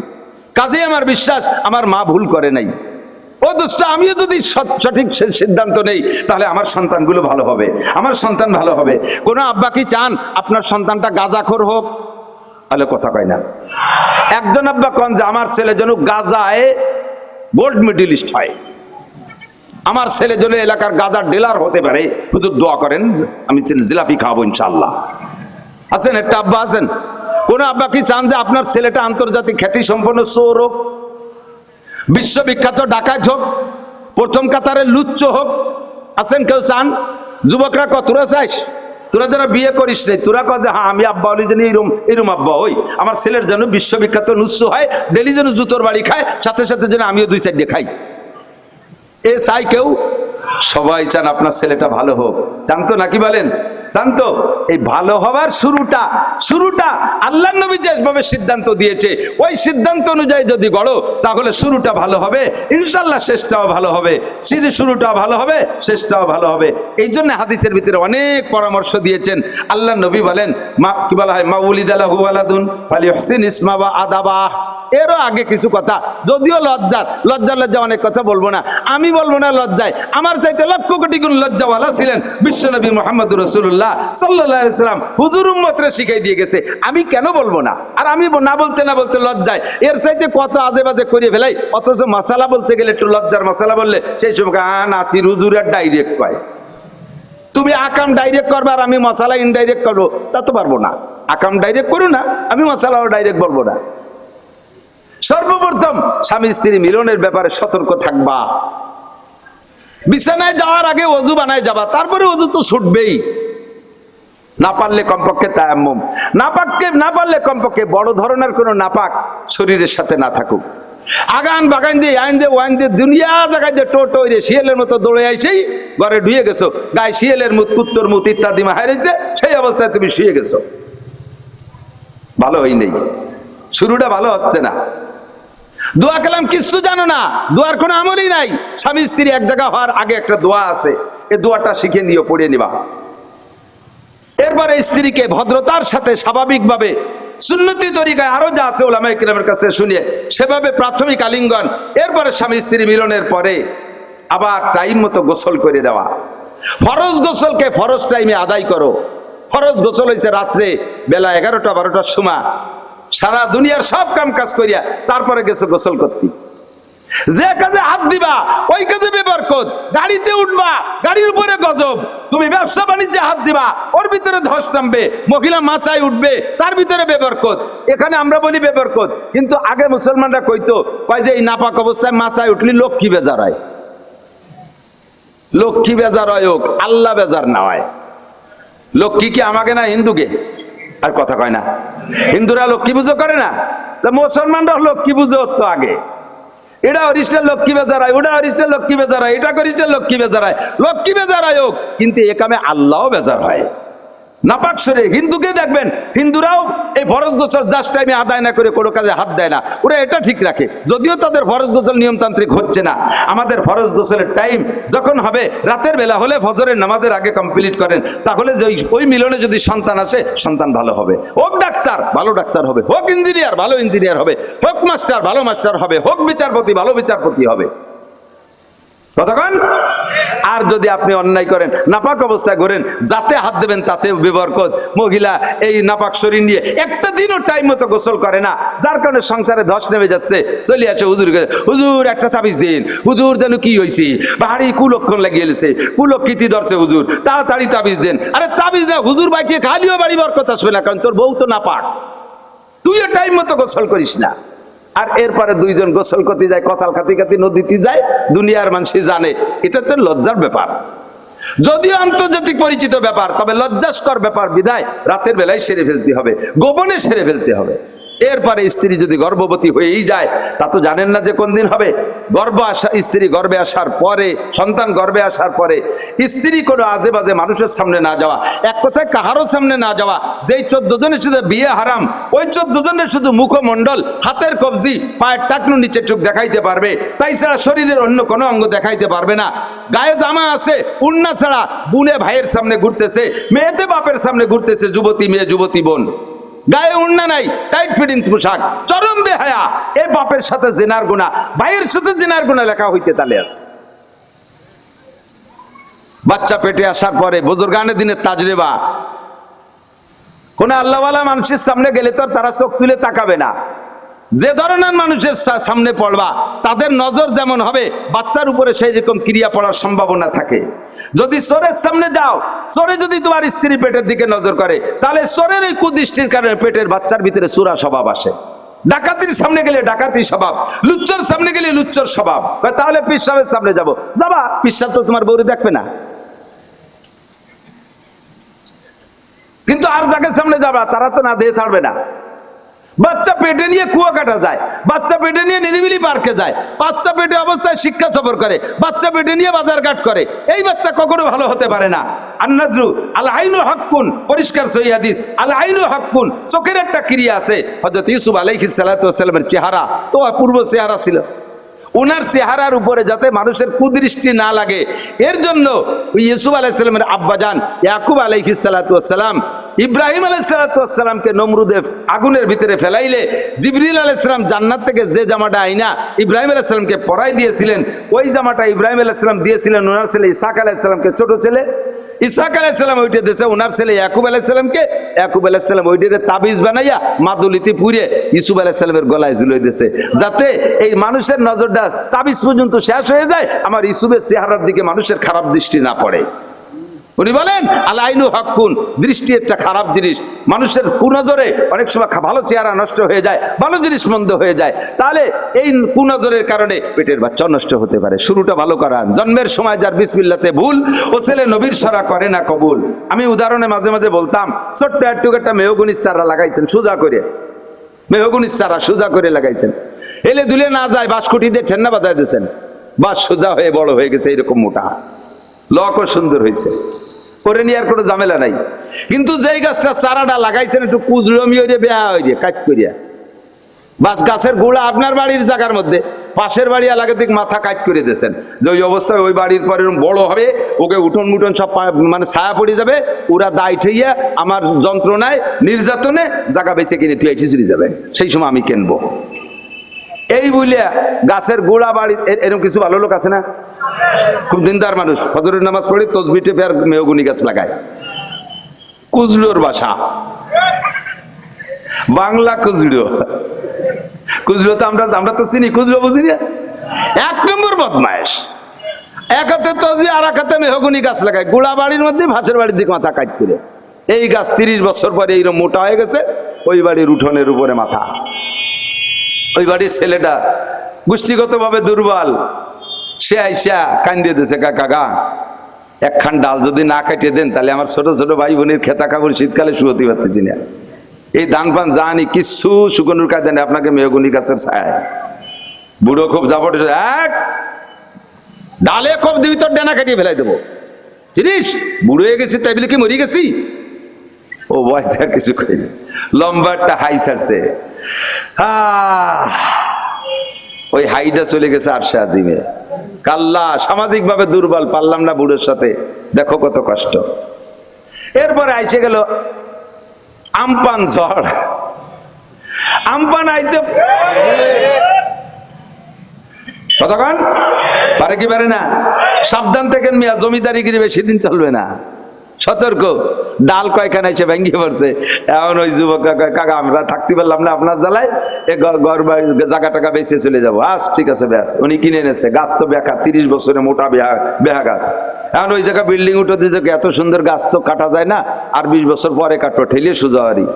কাজেই আমার বিশ্বাস আমার মা ভুল করে নাই। ও দোস্ত, আমিও যদি সঠিক সিদ্ধান্ত নেই তাহলে আমার সন্তানগুলো ভালো হবে, আমার সন্তান ভালো হবে। কোন আব্বা কি চান আপনার সন্তানটা গাঁজাখোর হোক? তাহলে কথা কয় না। একজন আব্বা কন যে আমার ছেলে যেন গাঁজায় গোল্ড মেডেলিস্ট হয়, আমার ছেলে যেন এলাকার গাঁজার ডিলার হতে পারে। হুজুর দোয়া করেন, আমি জিলাপি খাওয়াবো ইনশাআল্লাহ। আছেন একটা আব্বা আছেন? কোন আব্বা কি চান যে আপনার ছেলেটা আন্তর্জাতিক খ্যাতি সম্পন্ন চোর হোক, বিশ্ববিখ্যাত ডাকাত হোক, প্রথম কাতারে লুচ্চ হোক? আছেন কেউ চান? যুবকরা কতরা চাইস? তোরা যারা বিয়ে করিস রে, তোরা কয় যে হ্যাঁ আমি আব্বা হলি যেন এরম আব্বা হই, আমার ছেলের যেন বিশ্ববিখ্যাত লুচ্চ হয়, ডেলি যেন জুতোর বাড়ি খায়, সাথে সাথে যেন আমিও দুই সাইডে খাই। এ চাই কেউ? সবাই চান আপনার ছেলেটা ভালো হোক। জানতো নাকি বলেন? জানতো? এই ভালো হওয়ার শুরুটা আল্লাহ নবী যেভাবে সিদ্ধান্ত দিয়েছে ওই সিদ্ধান্ত অনুযায়ী যদি গড়ো তাহলে শুরুটা ভালো হবে, ইনশাল্লাহ শেষটাও ভালো হবে। শুরুটাও ভালো হবে, শেষটাও ভালো হবে। এই জন্য হাদিসের ভিতরে অনেক পরামর্শ দিয়েছেন। আল্লাহ নবী বলেন মা কি বলা হয়, মা উলিদালাহু ওয়ালাদুন ফালিহসিন ইসমা ওয়া আদাবা। এরও আগে কিছু কথা, যদিও লজ্জা অনেক কথা বলবো না, আমি বলবো না লজ্জায়। আমার চাইতে লক্ষ কোটি গুণ লজ্জাওয়ালা ছিলেন বিশ্বনবী মুহাম্মদুর রাসূলুল্লাহ সাল্লাল্লাহু আলাইহি সাল্লাম। হুজুর উম্মতরে শিখাই দিয়ে গেছে, আমি কেন বলবো না? আর আমি না বলতে লজ্জায় এর চাইতে কত আজে বাজে করে ফেলাই। অথচ মাসালা বলতে গেলে একটু লজ্জার মাসালা বললে সেই সময় নাসির হুজুর আর ডাইরেক্ট কয়। তুমি আকাম ডাইরেক্ট করবে আর আমি মশালা ইনডাইরেক্ট করবো, তা তো পারবো না। আকাম ডাইরেক্ট করো না, আমি মশালাও ডাইরেক্ট বলবো না। সর্বপ্রথম স্বামী স্ত্রী মিলনের ব্যাপারে সতর্ক থাকবা। বিছানায় যাওয়ার আগে ওযু বানায় যাবা, তারপরে ওযু তো ছুটবেই। না পারলে কমপক্ষে তায়াম্মুম, না পারলে কমপক্ষে বড় ধরনের কোনো নাপাক শরীরের সাথে না থাকুক। আগান বাগান দিয়ে আইন দিয়ে ওয়াইন দিয়ে দুনিয়া জায়গায় দিয়ে টোটো শিয়ালের মতো দৌড়ে আইছেই ঘরে ঢুয়ে গেছো, গায়ে শিয়ালের মুত কুত্তর মুত ইত্যাদি মাহাইছে, সেই অবস্থায় তুমি শুয়ে গেছো। ভালো হই নেই, শুরুটা ভালো হচ্ছে না। দোয়া কালাম কিচ্ছু জানো না, দোয়ার কোনো আমলই নাই। স্বামী স্ত্রী এক জায়গা হওয়ার আগে একটা দোয়া আছে, এই দোয়াটা শিখে নিও, পড়ে নিবা। এরপরে স্ত্রীকে ভদ্রতার সাথে স্বাভাবিকভাবে সুন্নতি তরিকায় আরো যা আছে ওলামায়ে কিরামের কাছ থেকে শুনিয়ে সেভাবে প্রাথমিক আলিঙ্গন, এরপরে স্বামী স্ত্রী মিলনের পরে আবার টাইম মতো গোসল করে দেওয়া। ফরজ গোসলকে ফরজ টাইমে আদায় করো। ফরজ গোসল হয়েছে রাত্রে বেলা 11টা-12টার সময়, সারা দুনিয়ার সব কাম কাজ করিয়া তারপরে গেছো গোসল করতে। যে কাজে হাত দিবা ওই কাজে বেবরকত। গাড়িতে উঠবা, গাড়ির উপরে গজব। তুমি ব্যবসা বাণিজ্যে হাত দিবা, ওর ভিতরে ধস নামবে। মহিলা মাচায় উঠবে, তার ভিতরে বেবরকত। এখানে আমরা বলি বেবরকত, কিন্তু আগে মুসলমানরা কইতো কয় যে এই নাপাক অবস্থায় মাচায় উঠলি লক্ষ্মী বেজার হয়। লক্ষ্মী বেজার হয় হোক, আল্লাহ বেজার না হয়। লক্ষ্মী কি আমাকে না হিন্দুকে? আর কথা কয় না, হিন্দুরা লক্ষ্মী পুজো করে না, তা মুসলমানরা লক্ষ্মী পুজো হতো আগে। এটা অরিষ্টের লক্ষ্মী বেজার হয়, ওটা অরিষ্টের লক্ষ্মী বেজার হয়, এটা অরিষ্টের লক্ষ্মী বেজার হয়। লক্ষ্মী বেজার হয় হোক, কিন্তু এ কামে আল্লাহও বেজার হয়। নাপাক শরীর হিন্দুকে দেখবেন, হিন্দুরাও এই ফরজ গোসল জাস্ট টাইমে আদায় না করে কোনো কাজে হাত দেয় না, ওরা এটা ঠিক রাখে। যদিও তাদের ফরজ গোসল নিয়মতান্ত্রিক হচ্ছে না। আমাদের ফরজ গোসলের টাইম যখন হবে রাতের বেলা হলে ফজরের নামাজের আগে কমপ্লিট করেন, তাহলে যে ওই মিলনে যদি সন্তান আসে সন্তান ভালো হবে। হোক ডাক্তার, ভালো ডাক্তার হবে। হোক ইঞ্জিনিয়ার, ভালো ইঞ্জিনিয়ার হবে। হোক মাস্টার, ভালো মাস্টার হবে। হোক বিচারপতি, ভালো বিচারপতি হবে। কতক্ষণ? আর যদি আপনি অন্যায় করেন, নাপাক অবস্থায় ঘোরেন, যাতে হাত দেবেন তাতে বেবরকত। মহিলা এই নাপাক শরীর নিয়ে একটা দিনও টাইম মতো গোসল করে না, যার কারণে সংসারে ধস নেমে যাচ্ছে। চলে আসে হুজুর, হুজুর একটা তাবিজ দিন, হুজুর যেন কি হয়েছে, বাড়ি কুলক্ষণ লাগিয়ে এলেছে, কুলক্ষিতি ধরছে, হুজুর তাড়াতাড়ি তাবিজ দেন। আরে তাবিজ না, হুজুর বাইকে খালিও বাড়ি বরকত আসবে না, কারণ তোর বউ তো নাপাক, তুইও টাইম মতো গোসল করিস না। আর এরপরে দুইজন গোসল করতে যায়, কচাল খাতি খাতি নদীতে যায়, দুনিয়ার মানুষ জানে। এটা তো লজ্জার ব্যাপার, যদিও আন্তর্জাতিক পরিচিত ব্যাপার, তবে লজ্জাস্কর ব্যাপার বিধায় রাতের বেলায় সেরে ফেলতে হবে, গোপনে সেরে ফেলতে হবে। এরপরে স্ত্রী যদি গর্ভবতী হয়েই যায়, তা তো জানেন না যে কোন দিন হবে। স্ত্রী গর্ভে আসার পরে, সন্তান গর্ভে আসার পরে স্ত্রী কোনো আজে বাজে মানুষের সামনে না যাওয়া, এক কথায় কাহারও সামনে না যাওয়া। যেই 14 জনের শুধু বিয়ে হারাম, ওই 14 জনের শুধু মুখমণ্ডল, হাতের কবজি, পায়ের টাকনু নিচে চোখ দেখাইতে পারবে, তাই ছাড়া শরীরের অন্য কোনো অঙ্গ দেখাইতে পারবে না। গায়ে জামা আছে, উন্না ছাড়া বুনে ভাইয়ের সামনে ঘুরতেছে, মেয়েতে বাপের সামনে ঘুরতেছে, যুবতী মেয়ে, যুবতী বোন, গায়ে উন্না নাই, টাইট ফিটিং পোশাক, চরম বেহায়া। এই বাপের সাথে জিনার গুনাহ, ভাইয়ের সাথে জিনার গুনাহ লেখা হইতে তালে আছে। বাচ্চা পেটে আসার পরে বুজুর্গানে দিনের তাজরেবা, কোন আল্লাহওয়ালা মানুষের সামনে গেলে তো তারা চোখ তুলে তাকাবে না। যে ধরনের মানুষের সামনে পড়বা, তাদের নজর যেমন হবে, বাচ্চার উপরে সেই রকম ক্রিয়া পড়ার সম্ভাবনা থাকে। যদি চোরের সামনে যাও, চোরে যদি তোমার স্ত্রী পেটের দিকে নজর করে, তাহলে চোরের ওই কুদৃষ্টির কারণে পেটের বাচ্চার ভিতরে চোরা স্বভাব আসে। ডাকাতির সামনে গেলে ডাকাতি স্বভাব, লুচ্চর সামনে গেলে লুচ্চর স্বভাব। তাহলে পিসাবের সামনে যাবো, যাবা, পিসাব তো তোমার বউরে দেখবে না। কিন্তু আর যাকে সামনে যাবা, তারা তো না দিয়ে ছাড়বে না। বাচ্চা পেটে নিয়ে কুয়া কাটা যায়, বাচ্চা পেটে নিয়ে নিরিবিলি পার্কে যায়, বাচ্চা পেটে অবস্থায় শিক্ষা সফর করে, বাচ্চা পেটে নিয়ে বাজার ঘাট করে। এই বাচ্চা কখনো ভালো হতে পারে না। আন্নাজরু আল আইনু হাক্কুন, পরিষ্কার সহিহ হাদিস, আল আইনু হাক্কুন, চোখের একটা ক্রিয়া আছে। হযরত ইউসুফ আলাইহিস সালাতু ওয়াস সালামের চেহারা তো অপূর্ব চেহারা ছিল। উনার চেহারার উপরে যাতে মানুষের কুদৃষ্টি না লাগে, এর জন্য ইউসুফ আলাইহিস সালামের আব্বাজান ইয়াকুব আলাইহিস সালাতু ওয়াস সালাম ইব্রাহিম আলাইহিস সালাতু ওয়াস সালামকে নমরুদের আগুনের ভিতরে ফেলাইলে জিবরিল আলাইহিস সালাম জান্নাত থেকে যে জামাটা আইনা ইব্রাহিম আলাইহিস সালামকে পরাই দিয়েছিলেন, ওই জামাটা ইব্রাহিম আলাইহিস সালাম দিয়েছিলেন ওনার ছেলে ইসহাক আলাইহিস সালামকে, ছোট ছেলে ইসহাক আলাইহিস সালাম ওইটা দিয়েছে ওনার ছেলে ইয়াকুব আলাইহিস সালামকে। ইয়াকুব আলাইহিস সালাম ওইটারে তাবিজ বানাইয়া মাদুলিতে পুড়ে ইউসুফ আলাইহিস সালামের গলায় ঝুলিয়ে দিয়েছে, যাতে এই মানুষের নজরটা তাবিজ পর্যন্ত শেষ হয়ে যায়, আমার ইউসুফের চেহারার দিকে মানুষের খারাপ দৃষ্টি না পড়ে। উনি বলেন আল আইনু হাক্কুন, দৃষ্টি একটা খারাপ জিনিস। মানুষের কুনজরে অনেক সময় ভালো চেহারা নষ্ট হয়ে যায়, ভালো জিনিস মন্দ হয়ে যায়। তাহলে এই কুনজরের কারণে পেটের বাচ্চা নষ্ট হতে পারে। শুরুটা ভালো করান, জন্মের সময় যার বিসমিল্লাতে ভুল, ও ছেলে নবীর সরা করে না কবুল। আমি উদাহরণে মাঝে মাঝে বলতাম, ছোট্ট একটা মেহগুনির চারা লাগাইছেন সোজা করে, মেহগুনির চারা সোজা করে লাগাইছেন, এলে দুলে না যায়, বাঁশকুটি দিয়ে ঠেন্না বাঁধাই দিয়েছেন, বাঁশ সোজা হয়ে বড় হয়ে গেছে, এরকম মোটা, লকও সুন্দর হয়েছে, করে নিয়ে আর কোনো ঝামেলা নাই। কিন্তু যেই গাছটা চারাটা লাগাইছেন একটু কুজরমি হয়ে বেয়া হয়ে কাজ করিয়া, বাস গাছের গোড়া আপনার বাড়ির জায়গার মধ্যে, পাশের বাড়ি এলাকা থেকে মাথা কাজ করে দিয়েছেন, যে ওই অবস্থায় ওই বাড়ির পরে বড় হবে, ওকে উঠোন মুঠোন সব মানে ছায়া পড়ে যাবে, ওরা দায় ঠেইয়া আমার যন্ত্রণায় নির্যাতনে জায়গা বেঁচে কিনে তুই এটি চলে যাবে, সেই সময় আমি কিনবো। এই বলিয়া গাছের গোড়া বাড়ি, এরকম কিছু ভালো লোক আছে না, খুব দিনদার মানুষ, ফজরের নামাজ পড়ে তসবিহ টেপে আর মেহগুনি গাছ লাগায়। কুজলোর বাসা, বাংলা কুজলো, কুজলো তো আমরা তো চিনি, কুজলো বুঝি না, 1 নম্বর বদমায়েশ। এক হাতে তসবিহ আর এক হাতে মেহগুনি গাছ লাগায়, গোড়া বাড়ির মধ্যে ভাতের বাড়ির দিকে মাথা কাজ করে। এই গাছ 30 বছর পরে এইরকম মোটা হয়ে গেছে, ওই বাড়ির উঠোনের উপরে মাথা। ওই বাড়ির ছেলেটা গোষ্ঠীগতভাবে দুর্বল, সে আইসা কান্দিয়ে দিয়েছে, কাকা গা একখান ডাল যদি না কাটিয়ে দেন, তাহলে আমার ছোট ছোট ভাই বোনের খেতা কাপড় শীতকালে শুয়োতে পারতেছি না, এই ধান পান জানি কিচ্ছু শুকনোর কাজ দেন, আপনাকে মেহগুনি গাছের ছায়। বুড়ো খুব দাপট, এক ডালে খুব দিবি, তোর ডানা কাটিয়ে ফেলাই দেবো, জিনিস বুড়ো হয়ে গেছি তাই বলে কি মরি গেছি? ও বয়স আর কিছু করিনি, লম্বারটা হাই ছাড়ছে, ওই হাইটা চলে গেছে আরশে আজিমে। কাল্লা সামাজিক ভাবে দুর্বল, পারলাম না বুড়োর সাথে, দেখো কত কষ্ট। এরপরে আইসে গেল আমপান ঝড়, আমপান আইছে কতক্ষণ পারে কি পারে না, সাবধান থাকেন মিয়া, জমিদারিগিরি বেশি দিন চলবে না, সতর্ক। ডাল কয়খানা এসে ভেঙে পড়ছে, এখন ওই যুবক কাকা আমরা থাকতে পারলাম না আপনার জ্বালায়, ঘর জায়গা টাকা বেঁচে চলে যাবো। ঠিক আছে ব্যাস, উনি কিনে এনেছে, গাছ তো বেকা, 30 বছরে মোটা বেহা গাছ। এখন ওই জায়গা বিল্ডিং উঠে দিয়েছে, এত সুন্দর গাছ তো কাটা যায় না, আর 20 বছর পরে কাটবো, ঠেলিয়ে সোজাহারি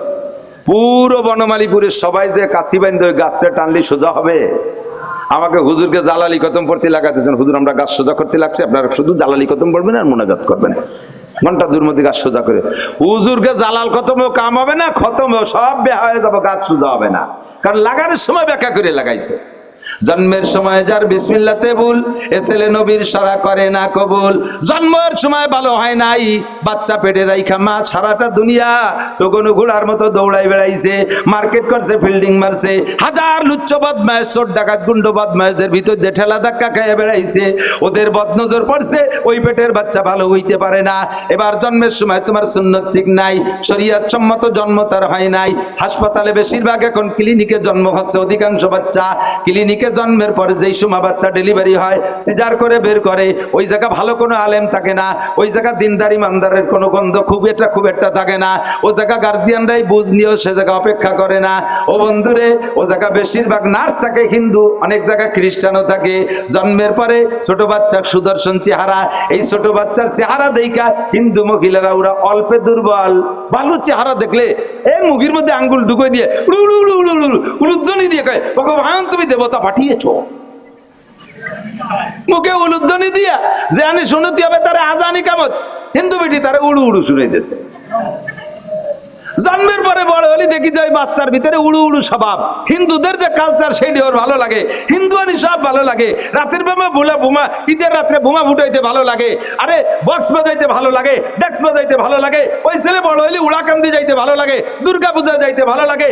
পুরো বনমালীপুরে সবাই যে কাশি বান্ধে ওই গাছটা টানলি সোজা হবে? আমাকে হুজুরকে জালালি কতম পড়তে লাগাতেছেন, হুজুর আমরা গাছ সোজা করতে লাগছে, আপনারা শুধু জালালি কতম পড়বেন আর মোনাজাত করবেন, ঘন্টা দুর মধ্যে গাছ সোজা করে। হুজুরকে জালাল খতমও কাম হবে না, খতম সব বেহা হয়ে যাবো, গাছ সোজা হবে না, কারণ লাগানোর সময় ব্যাখ্যা করে লাগাইছে। জন্মের সময় যার বিসমিল্লাতে ভুল, এ ছেলে নবীর সারা করে না কবুল। জন্মের সময় ভালো হয় নাই, বাচ্চা পেটে রাইখা মা সারাটা দুনিয়া টোকনু ঘোড়ার মতো দৌড়াই বেড়াইছে, মার্কেট করছে, ফিল্ডিং মারছে, হাজার লুচ্চ বদমাশ চোর ডাকাত গুন্ড বদমাশদের ভিতর দিয়ে ঠেলা ধাক্কা খেয়ে বেড়াইছে, ওদের বদনজর পড়ছে, ওই পেটের বাচ্চা ভালো হইতে পারে না। এবার জন্মের সময় তোমার সুন্নত ঠিক নাই, শরীয়ত সম্মত জন্ম তার হয় নাই। হাসপাতালে বেশিরভাগ এখন ক্লিনিকে জন্ম হচ্ছে, অধিকাংশ বাচ্চা ক্লিনিকে জন্মের পরে যেই সময় বাচ্চা ডেলিভারি হয়, সিজার করে বের করে, ওই জায়গা ভালো কোনো আলেম থাকে না, ওই জায়গা দিনদারি মানদারের কোনো গন্ধ খুব একটা থাকে না, ও জায়গা গার্জিয়ানরাই বুঝ নিয়েও সে জায়গা অপেক্ষা করে না। ও বন্ধুরে, ও জায়গা বেশিরভাগ নার্স থাকে হিন্দু, অনেক জায়গায় খ্রিস্টানও থাকে। জন্মের পরে ছোট বাচ্চা সুদর্শন চেহারা, এই ছোট বাচ্চার চেহারা দেখা হিন্দু মহিলারা ওরা অল্পে দুর্বল, ভালো চেহারা দেখলে এই মুখের মধ্যে আঙ্গুল ঢুকে দিয়ে উলুধ্বনি দিয়ে কয় ভগবান তুমি দেবতা পাঠিয়েছ, মুখে উলুধ্বনি দিয়া যে আনি শুনতে হবে তারা আজানি কামত, হিন্দু বেটি তারা উড়ু উড়ু শুনাইতেছে। জন্মের পরে বড় হলে দেখি যায় বাচ্চার ভিতরে উড়ু উড়ু স্বভাব। হিন্দুদের যে কালচার সেইটি ওর ভালো লাগে, হিন্দুয়ানি সব ভালো লাগে, রাতের বেলা বোমা ঈদের রাত্রে বোমা ফুটাইতে ভালো লাগে, আরে বক্স বাজাইতে ভালো লাগে, ডেক্স বাজাইতে ভালো লাগে। ওই ছেলে বড় হইলে উড়াকান্দি যাইতে ভালো লাগে, দুর্গা পূজা যাইতে ভালো লাগে,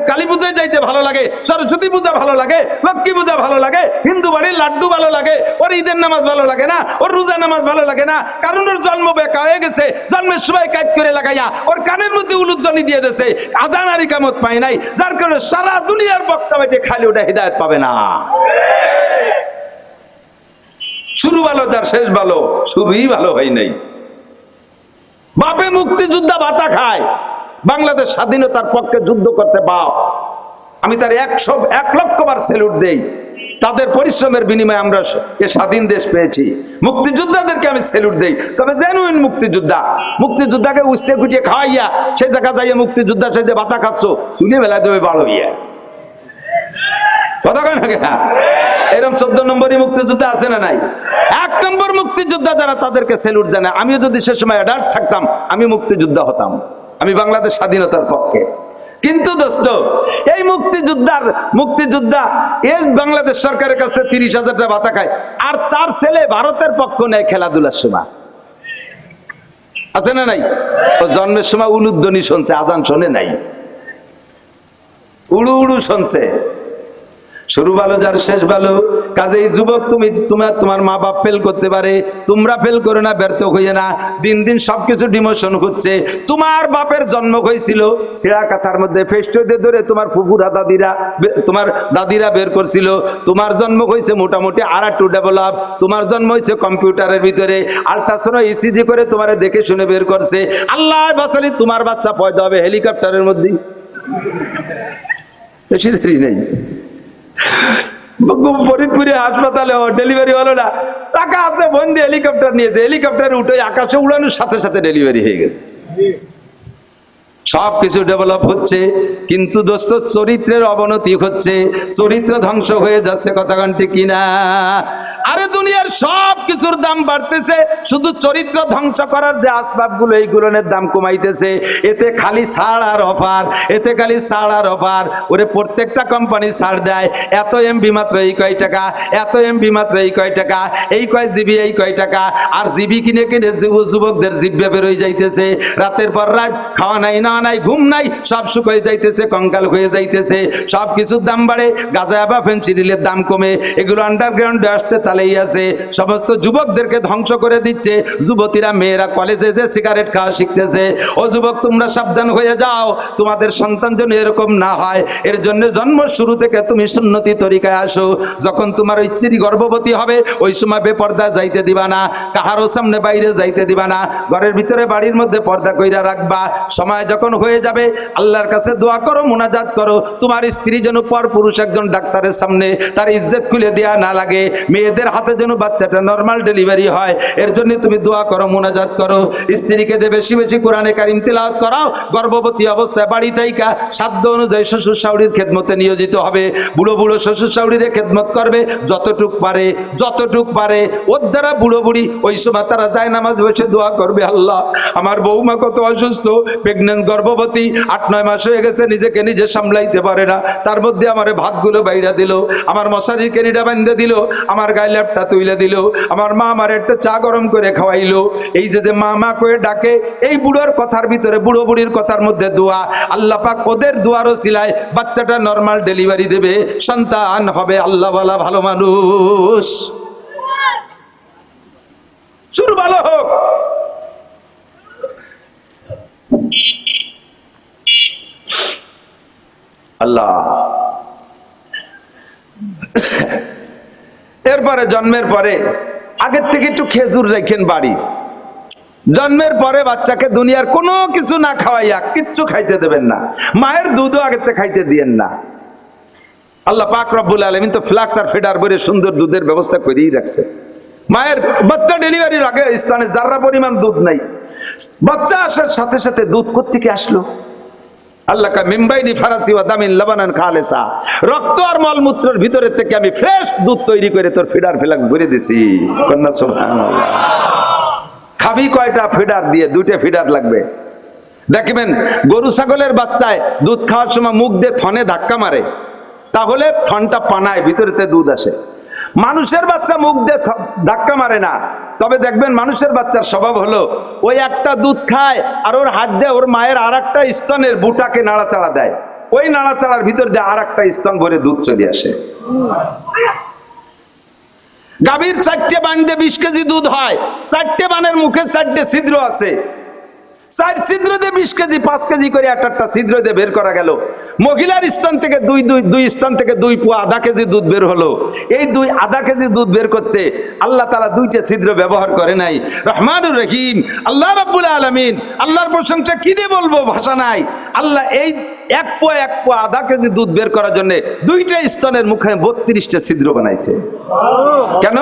কালী পূজায় যাইতে ভালো লাগে, সরস্বতী পূজা ভালো লাগে, লক্ষ্মী পূজা ভালো লাগে, হিন্দু বাড়ির লাড্ডু ভালো লাগে, ওর ঈদের নামাজ ভালো লাগে না, ওর রোজা নামাজ ভালো লাগে না, কারণ ওর জন্ম বেকা হয়ে গেছে। জন্মের সময় কাজ করে লাগাইয়া ওর কানের মধ্যে উলুধ্বনি দিয়ে দিয়েছে, আজান আর ইকামত পায় নাই, যার কারণে সারা দুনিয়ার বক্তা বেটে খালি ওটা হিদায়াত পাবে না। শুরু ভালো তার শেষ ভালো, শুরুই ভালো হয় নাই। বাপে মুক্তিযোদ্ধা ভাতা খায়, বাংলাদেশ স্বাধীনতার পক্ষে যুদ্ধ করছে বাপ, আমি তার 101 বার স্যালুট দেই। তাদের পরিশ্রমের বিনিময়ে আমরা এ স্বাধীন দেশ পেয়েছি, মুক্তিযোদ্ধাদেরকে আমি স্যালুট দেই। তবে জেনুইন মুক্তিযোদ্ধাকে উস্তে কুটিয়ে খাওয়াইয়া সে জায়গা যাইয়া মুক্তিযোদ্ধা সে যে ভাতা খাচ্ছ চুলে বেলা দেবে ভালো ইয়া কথা কয় না কেন? এরকম 14 নম্বরই মুক্তিযোদ্ধা আছে না নাই? 1 নম্বর মুক্তিযোদ্ধা যারা তাদেরকে স্যালুট জানায়। আমিও যদি সে সময় অ্যাডাল্ট থাকতাম আমি মুক্তিযোদ্ধা হতাম, আমি বাংলাদেশ স্বাধীনতার পক্ষে। কিন্তু দোস্ত, এই মুক্তিযোদ্ধা এই বাংলাদেশ সরকারের কাছ থেকে 30,000 টাকা ভাতা খায়, আর তার ছেলে ভারতের পক্ষ নেয় খেলাধুলার সময়, আছে না নাই? ও জন্মের সময় উলুধ্বনি শুনছে, আজান শোনে নাই, উড়ু উড়ু শুনছে। শুরু ভালো যার শেষ ভালো। কাজেই যুবক, তুমি তোমার মা বাপ ফেল করতে পারে, তোমরা ফেল করো না, ব্যর্থ হইয়ে না। দিন দিন সবকিছু ডিমোশন হচ্ছে। তোমার বাপের জন্ম হয়েছিল ছেঁড়া কাথার মধ্যে, ফেস্টোতে ধরে তোমার ফুফুরা তোমার দাদিরা বের করছিল। তোমার জন্ম হয়েছে মোটামুটি আর একটু ডেভেলপ, তোমার জন্ম হয়েছে কম্পিউটারের ভিতরে, আল্ট্রাসাউন্ড ইসিজি করে তোমার দেখে শুনে বের করছে। আল্লাহ বাঁচালি তোমার বাচ্চা পয়দা হবে হেলিকপ্টারের মধ্যে, বেশি দেরি নেই। ফরিদপুরে হাসপাতালে ডেলিভারি হলো না, টাকা আছে বন্ধু হেলিকপ্টার নিয়েছে, হেলিকপ্টারে উঠে আকাশে উড়ানোর সাথে সাথে ডেলিভারি হয়ে গেছে। সবকিছু ডেভেলপ হচ্ছে, কিন্তু দোস্ত চরিত্রের অবনতি হচ্ছে, চরিত্র ধ্বংস হয়ে যাচ্ছে। কথা ঠিক কিনা? আরে দুনিয়ার সব কিছুর দাম বাড়তেছে, শুধু চরিত্র ধ্বংস করার যে আসবাবগুলো এইগুলোর দাম কমাইতেছে। এতে খালি ছাড় আর অফার, এতে খালি ছাড় আর অফার। ওরে প্রত্যেকটা কোম্পানি ছাড় দেয়, এত এমবি মাত্র এই কয় টাকা, এত এমবি মাত্র এই কয় টাকা, এই কয় জিবি এই কয় টাকা। আর জিবি কিনে কিনে যুবকদের জিব্বে বেরোয় যাইতেছে, রাতের পর রাত খাওয়া নাই, না নাই, ঘুম নাই, সব শুকিয়ে যাইতেছে, কঙ্কাল হয়ে যাইতেছে। সব কিছুর দাম বাড়ে, গাঁজা বা ফেন্সিডিলের দাম কমে, এগুলো আন্ডারগ্রাউন্ডে আসতে তালেই আছে। সমস্ত যুবকদেরকে ধ্বংস করে দিচ্ছে। যুবতীরা মেয়েরা কলেজে যে সিগারেট খাওয়া শিখতেছে। ও যুবক, তোমরা সাবধান হয়ে যাও, তোমাদের সন্তান যেন এরকম না হয়। এর জন্য জন্ম শুরু থেকে তুমি সুন্নতি তরিকায় আসো। যখন তোমার স্ত্রী গর্ভবতী হবে ওই সময় বেপর্দা যাইতে দিবা না, কাহারও সামনে বাইরে যাইতে দিবা না, ঘরের ভিতরে বাড়ির মধ্যে পর্দা কইরা রাখবা। সময় যখন যখন হয়ে যাবে আল্লাহর কাছে দোয়া করো, মুনাজাত করো, তোমার স্ত্রী যেন পর পুরুষ একজন ডাক্তারের সামনে তার ইজ্জত খুলে দেয়া না লাগে, মেয়েদের হাতে যেন বাচ্চাটা নর্মাল ডেলিভারি হয়, এর জন্য তুমি দোয়া করো, মুনাজাত করো। স্ত্রীকে দিয়ে বেশি বেশি কোরআনে কারিম তিলাওয়াত করাও। গর্ভবতী অবস্থায় বাড়ি থাইকা সাধ্য অনুযায়ী শ্বশুর শাশুড়ির খেদমতে নিয়োজিত হবে। বুড়ো বুড়ো শ্বশুর শাশুড়ির খেদমত করবে যতটুক পারে, যতটুক পারে। ওর দ্বারা বুড়ো বুড়ি ওই সময় তারা যায় নামাজ বসে দোয়া করবে, আল্লাহ আমার বৌমা কত অসুস্থ, প্রেগনেন্ট, গর্ভবতী, 8-9 মাস হয়ে গেছে, নিজেকে নিজে সামলাইতে পারে না, তার মধ্যে আমার ভাতগুলো বাইরা দিল, আমার মশারি কেনিটা বান্ধে দিল, আমার গায়ে ল্যাপটা তুইলে দিল, আমার মা আমার একটা চা গরম করে খাওয়াইলো। এই যে মা মা করে ডাকে, এই বুড়োর কথার ভিতরে, বুড়ো বুড়ির কথার মধ্যে দোয়া। আল্লাহ পাক ওদের দোয়ারও সিলায় বাচ্চাটা নর্মাল ডেলিভারি দেবে, সন্তান হবে আল্লাহওয়ালা ভালো মানুষ। শুরু ভালো হোক। আল্লাহ এরপরে জন্মের পরে আগের থেকে একটু খেজুর রেখেন বাড়ি। জন্মের পরে বাচ্চাকে দুনিয়ার কোনো কিছু না খাওয়াইয়া কিচ্ছু খাইতে দেবেন না, মায়ের দুধও আগের থেকে খাইতে দিয়েন না। আল্লাহ পাক রব্বুল আলামিন তো ফ্লাক্স আর ফিডার ভরে সুন্দর দুধের ব্যবস্থা করেই রাখছে। মায়ের বাচ্চা ডেলিভারির আগে স্থানে যারা পরিমাণ দুধ নাই, বাচ্চা আসার সাথে সাথে দুধ কোত্থেকে আসলো? আল্লাহ কা মিম্বাইনি ফারাসি ওয়া দামিন লাবানান খালেসা, রক্ত আর মলমূত্রের ভিতরে থেকে আমি ফ্রেশ দুধ তৈরি করে তোর ফিডার ফ্লাক্স ভরে দিছি। কন্যা সুবহানাল্লাহ। খাবি কয়টা ফিডার দিয়ে? 2টে ফিডার লাগবে। দেখবেন গরু ছাগলের বাচ্চায় দুধ খাওয়ার সময় মুখ দিয়ে থনে ধাক্কা মারে, তাহলে থনটা পানায়, ভিতরেতে দুধ আসে। মানুষের বাচ্চা মুখ দিয়ে ধাক্কা মারে না, তবে দেখবেন মানুষের বাচ্চার স্বভাব হলো ওই একটা দুধ খায় আর ওর হাত দিয়ে ওর মায়ের আর একটা স্তনের বুটাকে নাড়াচাড়া দেয়, ওই নাড়াচাড়ার ভিতর দিয়ে আর একটা স্তন ভরে দুধ চলে আসে। গাভীর 4টে বান দিয়ে 20 কেজি দুধ হয়, 4টে বানের মুখে 4টে ছিদ্র আছে, 4 ছিদ্র দিয়ে 20 কেজি, 5 কেজি করে একটা ছিদ্র দিয়ে বের করা গেল। মহিলার স্তন থেকে দুই স্তন থেকে 2 পোয়া আধা কেজি দুধ বের হলো। এই আধা কেজি দুধ বের করতে আল্লাহ তাআলা 2টে ছিদ্র ব্যবহার করে নাই। রহমানুর রহিম আল্লাহ রাব্বুল আলামিন, আল্লাহর প্রশংসা কি দিয়ে বলবো, ভাষা নাই। আল্লাহ এই 1 পোয়া আধা কেজি দুধ বের করার জন্য 2টে স্তনের মুখে 32টে ছিদ্র বানাইছে। কেন?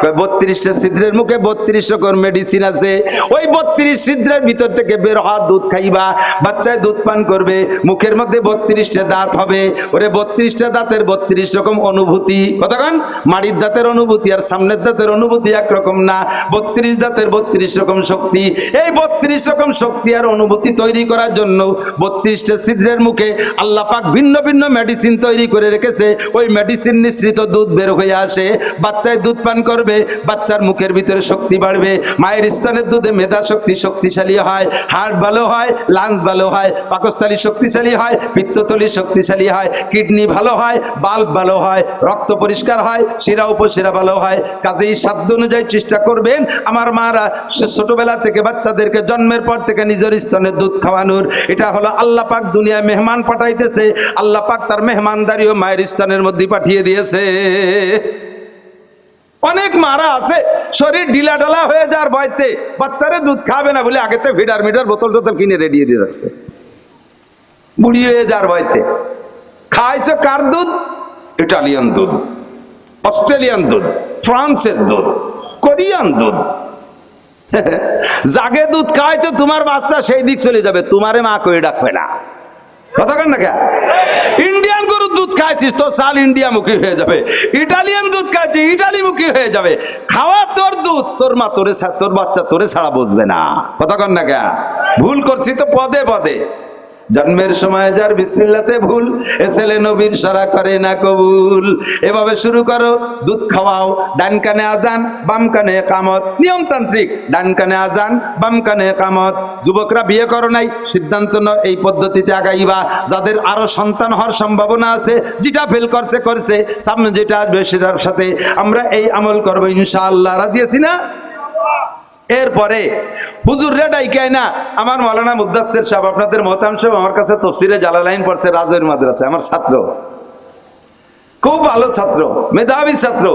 32টে ছিদ্রের মুখে 32 রকম মেডিসিন আছে। ওই 32 ছিদ্রের ভিতর থেকে বের হওয়া দুধ খাইবা, বাচ্চায় দুধ পান করবে, মুখের মধ্যে 32টে দাঁত হবে। ওরে 32টে দাঁতের 32 রকম অনুভূতি। কতক্ষণ? মাড়ির দাঁতের অনুভূতি আর সামনের দাঁতের অনুভূতি একরকম না। 32 দাঁতের 32 রকম শক্তি। এই 32 রকম শক্তি আর অনুভূতি তৈরি করার জন্য 32টে ছিদ্রের মুখে আল্লাহ পাক ভিন্ন ভিন্ন মেডিসিন তৈরি করে রেখেছে। ওই মেডিসিন নিঃসৃত দুধ বের হয়ে আসে, বাচ্চায় দুধ পান করবে, বাচ্চার মুখের ভিতরে শক্তি বাড়বে। মায়ের স্তনের দুধে মেধা শক্তি শক্তিশালী হয়, হার্ট ভালো হয়, লাংস ভালো হয়, পাকস্থলী শক্তিশালী হয়, পিত্তথলি শক্তিশালী হয়, কিডনি ভালো হয়, বাল্ব ভালো হয়, রক্ত পরিষ্কার হয়, শিরা উপশিরা ভালো হয়। কাজেই সাধ্য অনুযায়ী চেষ্টা করবেন আমার মারা ছোটবেলা থেকে বাচ্চাদেরকে জন্মের পর থেকে নিজের স্তনের দুধ খাওয়ানোর। এটা হলো আল্লাহ পাক দুনিয়ায় মেহমান পাঠাইতেছে, আল্লাহ পাক তার মেহমানদারিও মায়ের স্তনের মধ্যে পাঠিয়ে দিয়েছে। অনেক মারা আছে শরীর ঢিলা ঢালা হয়ে যাওয়ার ভয়তে বাচ্চারে দুধ খাবে না বলে আগেতে ফিডার মিটার বোতল টোতল কিনে রেডি রাখছে, বুড়ি হয়ে যাওয়ার ভয়তে। খাইছ কার দুধ? ইটালিয়ান দুধ, অস্ট্রেলিয়ান দুধ, ফ্রান্সের দুধ, কোরিয়ান দুধ। জাগে দুধ খাইছো, তোমার বাচ্চা সেই দিক চলে যাবে, তোমারে মা করে ডাকবে না। কথা কেন না? ইন্ডিয়ান গরুর দুধ খাইছিস তো সাল ইন্ডিয়া মুখী হয়ে যাবে, ইটালিয়ান দুধ খাইছিস ইটালি মুখী হয়ে যাবে। খাওয়া তোর দুধ, তোর মা তোর বাচ্চা তোরে ছাড়া বুঝবে না। কথা কেন না? ভুল করছি তো পদে পদে। জন্মের সময় যার বিসমিল্লাতে ভুল, এ ছেলে নবীর সারা করে না কবুল। এভাবে শুরু করো, দুধ খাওয়াও, ডান কানে আজান বাম কানে ইকামত, নিয়মতান্ত্রিক, ডান কানে আজান বাম কানে ইকামত। যুবকরা বিয়ে করো নাই, সিদ্ধান্ত নাও এই পদ্ধতিতে আগাইবা। যাদের আরো সন্তান হওয়ার সম্ভাবনা আছে, যেটা ফেল করছে, সামনে যেটা আসবে সেটার সাথে আমরা এই আমল করবো ইনশাআল্লাহ। রাজি আছি না? এরপরে হুজুর রে ডাইকায় না, আমার মাওলানা মুদাসসির সাহেব, আপনাদের মহতারাম সাহেব আমার কাছে তাফসীরে জালালাইন পড়ছে রাজের মাদ্রাসায়, আমার ছাত্র। খুব ভালো ছাত্র, মেধাবী ছাত্র,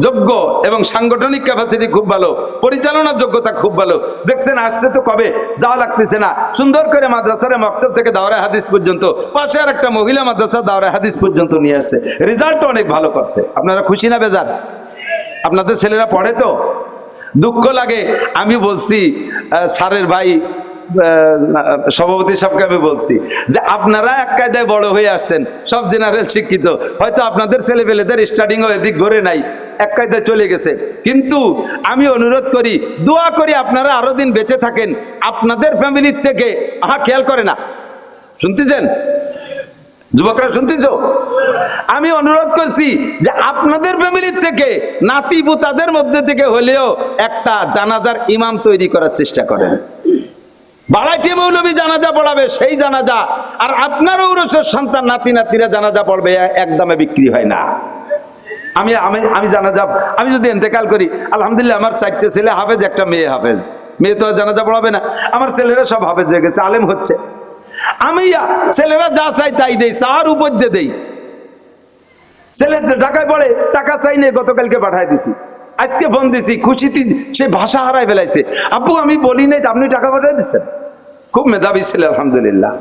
যোগ্য এবং সাংগঠনিক ক্যাপাসিটি খুব ভালো, পরিচালনার যোগ্যতা খুব ভালো। দেখছেন আসছে তো কবে, যাওয়া লাগতেছে না, সুন্দর করে মাদ্রাসার মক্তব থেকে দাওরা হাদিস পর্যন্ত, পাশে আর একটা মহিলা মাদ্রাসা দাওরা হাদিস পর্যন্ত নিয়ে আসছে, রেজাল্টও অনেক ভালো করছে। আপনারা খুশি না বেজার? আপনাদের ছেলেরা পড়ে তো? দুঃখ লাগে, আমি বলছি স্যারের ভাই সভাপতি সাহেবকে আমি বলছি যে আপনারা এক কায়দায় বড় হয়ে আসছেন, সব জেনারেল শিক্ষিত, হয়তো আপনাদের ছেলেপেলেদের স্টাডিংও এদিক ঘরে নাই, এক কায়দায় চলে গেছে। কিন্তু আমি অনুরোধ করি, দোয়া করি আপনারা আরো দিন বেঁচে থাকেন, আপনাদের ফ্যামিলির থেকে। খেয়াল করে না, শুনতেছেন যুবকরা, শুনতেছ? আমি অনুরোধ করছি যে আপনাদের ফ্যামিলির থেকে নাতি পুতাদের মধ্যে থেকে হলেও একটা জানাজার ইমাম তৈরি করার চেষ্টা করেন। বাড়াইটি মৌলবী জানাজা পড়াবে সেই জানাজা, আর আপনার ঔরসের সন্তান নাতি নাতিরা জানাজা পড়বে, একদমে বিক্রি হয় না। আমি আমি আমি জানাজা, আমি যদি ইন্তেকাল করি, আলহামদুলিল্লাহ আমার 4টে ছেলে হাফেজ, একটা মেয়ে হাফেজ। মেয়ে তো জানাজা পড়াবে না, আমার ছেলেরা সব হাফেজ হয়ে গেছে, আলেম হচ্ছে। আমি ছেলেরা যা চাই তাই দেই, চার উপর দিয়ে দেই। ছেলে ঢাকায় পড়ে, টাকা চাই নিয়ে গতকালকে পাঠাই দিছি, আজকে ফোন দিছি, খুশিতে সে ভাষা হারাই ফেলাইছে। আব্বু আমি বলি নাই, আপনি টাকা পাঠিয়ে দিচ্ছেন। খুব মেধাবী ছেলে, আলহামদুলিল্লাহ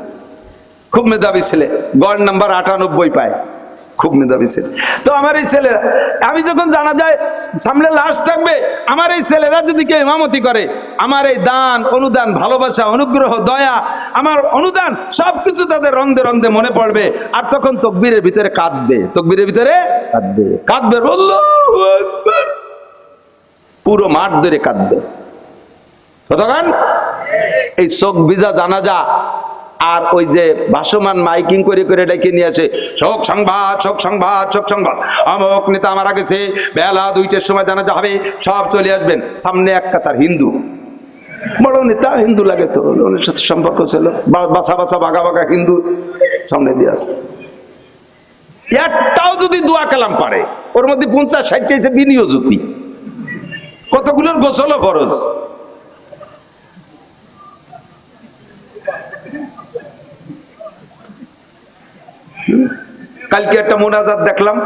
খুব মেধাবী ছেলে, গড় নাম্বার 98 পায়, খুব মেধাবী ছেলে। তো আমার এই ছেলেরা, আমি যখন জানা যায় সামনে লাশ থাকবে, আমার এই ছেলেরা যদি কেউ ইমামতি করে, আমার এই দান অনুদান, ভালোবাসা, অনুগ্রহ, দয়া, আমার অনুদান সবকিছু তাদের রন্দে রন্দে মনে পড়বে। আর তখন তকবীরের ভিতরে কাঁদবে, তকবীরের ভিতরে কাঁদবে, কাঁদবে, আল্লাহু আকবার, পুরো মাঠ ধরে কাঁদবে। কতক্ষণ? এই চোখ ভিজা জানাজা, আর ওই যে ভাসমান মাইকিং করে করে ডেকে নিয়ে আসে, শোক সংবাদ, শোক সংবাদ, শোক সংবাদ, অমুক নেতা মারা গেছে, বেলা 2টার সময় জানাজা হবে, সব চলে আসবেন। সামনে এক কাতার হিন্দু, বড় নেতা, হিন্দু লাগে তো, ওনার সাথে সম্পর্ক ছিল, বাসা বাসা বাঘা বাঘা হিন্দু সামনে দিয়ে আসে। একটাও যদি দোয়া কালাম পারে, ওর মধ্যে 50-60 বিনিয়োজতি, কতগুলোর গোসলও ফরজ। কালকে একটা মোনাজাত দেখলাম,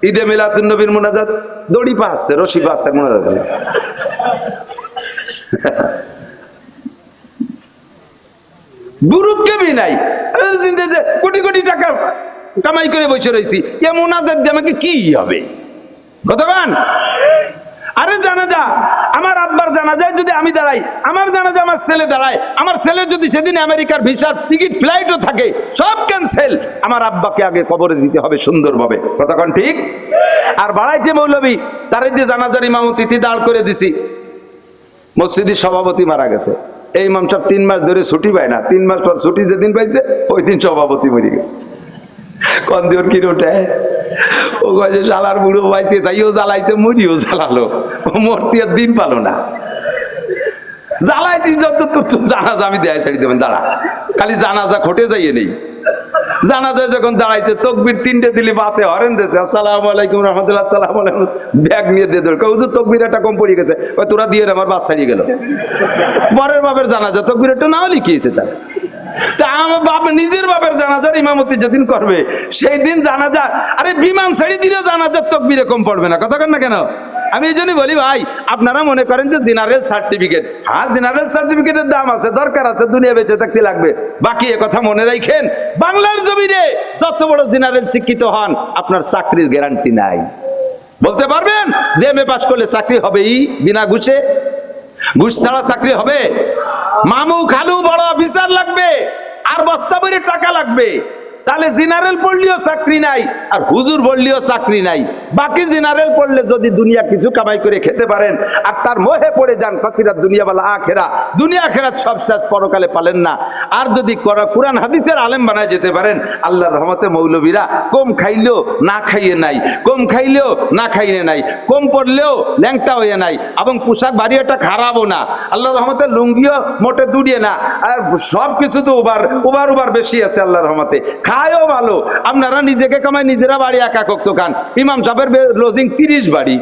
ঈদে মিলাদুন নবীর মোনাজাত, দড়ি পাচ্ছে, রশি পাচ্ছে মোনাজাত। গুরুকে বি নাই, কোটি কোটি টাকা কামাই করে বসে রয়েছি, এ মোনাজাত দিয়ে আমাকে কি হবে? কতক্ষণ? আরে জানাজা, আমার আব্বার জানাজায় যদি আমি দাঁড়াই, আমার জানাজা আমার ছেলে দাঁড়ায়, আমার ছেলে যদি সেদিন আমেরিকার ভিসার টিকিট ফ্লাইটও থাকে, সব ক্যান্সেল, আমার আব্বাকে আগে কবরে দিতে হবে সুন্দরভাবে। কতক্ষণ? ঠিক। আর বাড়াইছে মৌলবী, তারে যে জানাজার ইমামতি দাঁড় করে দিছি, মসজিদের সভাপতি মারা গেছে, এই ইমাম সাহেব 3 মাস ধরে ছুটি পায় না, 3 মাস পর ছুটি যেদিন পাইছে ওই দিন সভাপতি মরে গেছে। কন্দিওর কিরোটে ও গজে শালার বুড়ো পাইছে, তাইও জ্বালাইছে, মরিও জ্বালালো, মরতে আর দিন পালো না, জ্বালাইছি যত তোর জানাজা আমি দেয় ছাড়ি দেবেন, দাঁড়া, খালি জানাজা ঘটে যাইয়ে নেই। জানাজায় যখন দাঁড়াইছে, তকবির 3টে দিলি, বাসে হরেন দিয়েছে, আসসালামু আলাইকুম রহমতুল্লাহ, আসসালামু আলাইকুম, ব্যাগ নিয়ে দিয়ে দেবে, হুজুর তকবির একটা কম পড়ে গেছে, তোরা দিয়ে আমার বাস ছাড়িয়ে গেল। পরের বাপের জানাজা তকবির একটা নাও লিখিয়েছে তার, তা আমার বাপ নিজের বাপের জানাজার ইমামতি যেদিন করবে সেই দিন জানাজা, আরে বিমান ছেড়ে দিলেও জানাজার তকবির কম পড়বে না। কথা কেন না কেন? আমি এই জন্যই বলি ভাই, আপনারা মনে করেন যে জেনারেল সার্টিফিকেট, হ্যাঁ জেনারেল সার্টিফিকেটের দাম আছে, দরকার আছে, দুনিয়া বেঁচে থাকতে লাগবে, বাকি এ কথা মনে রাখেন, বাংলার জমিনে যত বড় জেনারেল শিক্ষিত হন, আপনার চাকরির গ্যারান্টি নাই। বলতে পারবেন যে এমএ পাস করলে চাকরি হবেই বিনা ঘুষে? ঘুষ ছাড়া চাকরি হবে? মামু খালু বড় অফিসার লাগবে, আর বস্তা ভরে টাকা লাগবে, তাহলে জেনারেল পড়লেও চাকরি নাই, আর হুজুর পড়লেও চাকরি নাই। বাকি জেনারেল পড়লে যদি দুনিয়া কিছু কামাই করে খেতে পারেন, আর তার মোহে পড়ে যান, ফাসিরাত দুনিয়া বালা আখেরা, দুনিয়া আখেরা সব চাষ পরকালে পালেন না। আর যদি কোরআন হাদিসের আলেম বানায় যেতে পারেন, আল্লাহর রহমতে মৌলবীরা কম খাইলেও না খাইয়ে নাই, কম খাইলেও না খাইয়ে নাই, কম পড়লেও ল্যাংটা হয়ে নাই, এবং পোশাক বাড়িটা খারাপও না, আল্লাহর রহমতে লুঙ্গিও মোটে দুড়িয়ে না, আর সব কিছু তো উবার বেশি আছে আল্লাহর রহমতে, খায়ও ভালো। আপনারা নিজেকে কামাই নিজেরা বাড়ি একা কক্ত খান, ইমাম সাহেবের লজিং 30 বাড়ি,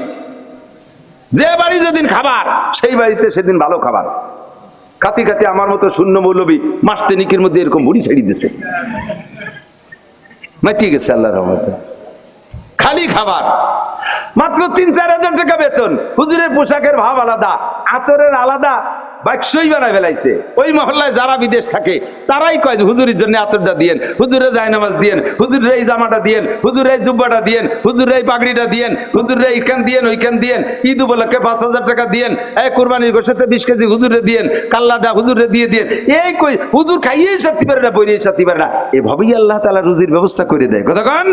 যে বাড়ি যেদিন খাবার সেই বাড়িতে সেদিন ভালো খাবার। খাতি খাতি আমার মতো শূন্য মৌলবী মাস 3 মধ্যে এরকম বুড়ি ছেড়ে দিয়েছে, মাতিয়ে গেছে আল্লাহর রহমতে। খালি খাবার, মাত্র 3-4 হাজার টাকা বেতন। হুজুরের পোশাকের ভাব আলাদা, আতরের আলাদা, বাক্সই বানায় ফেলাইছে। ওই মহল্লায় যারা বিদেশ থাকে তারাই কয় হুজুরের জন্য আতরটা দিয়েন, হুজুরে জায়নামাজ দিয়েন, হুজুরের এই জামাটা দিয়েন, হুজুরের এই জুব্বাটা দিয়েন, হুজুরের এই পাগড়িটা দিয়েন, হুজুরের এইখান দিয়েন ওইখান দিয়েন, ঈদ উপলক্ষে 5,000 টাকা দিয়েন, এই কুরবানির গোশতে 20 কেজি হুজুরে দিয়েন, কাল্লাটা হুজুরে দিয়ে দিয়েন। এই কই হুজুর খাইয়েই শান্তি পারে না, বইয়েই শান্তি পারে না। এভাবেই আল্লাহ তাআলা রুজির ব্যবস্থা করে দেয়। কতক্ষণ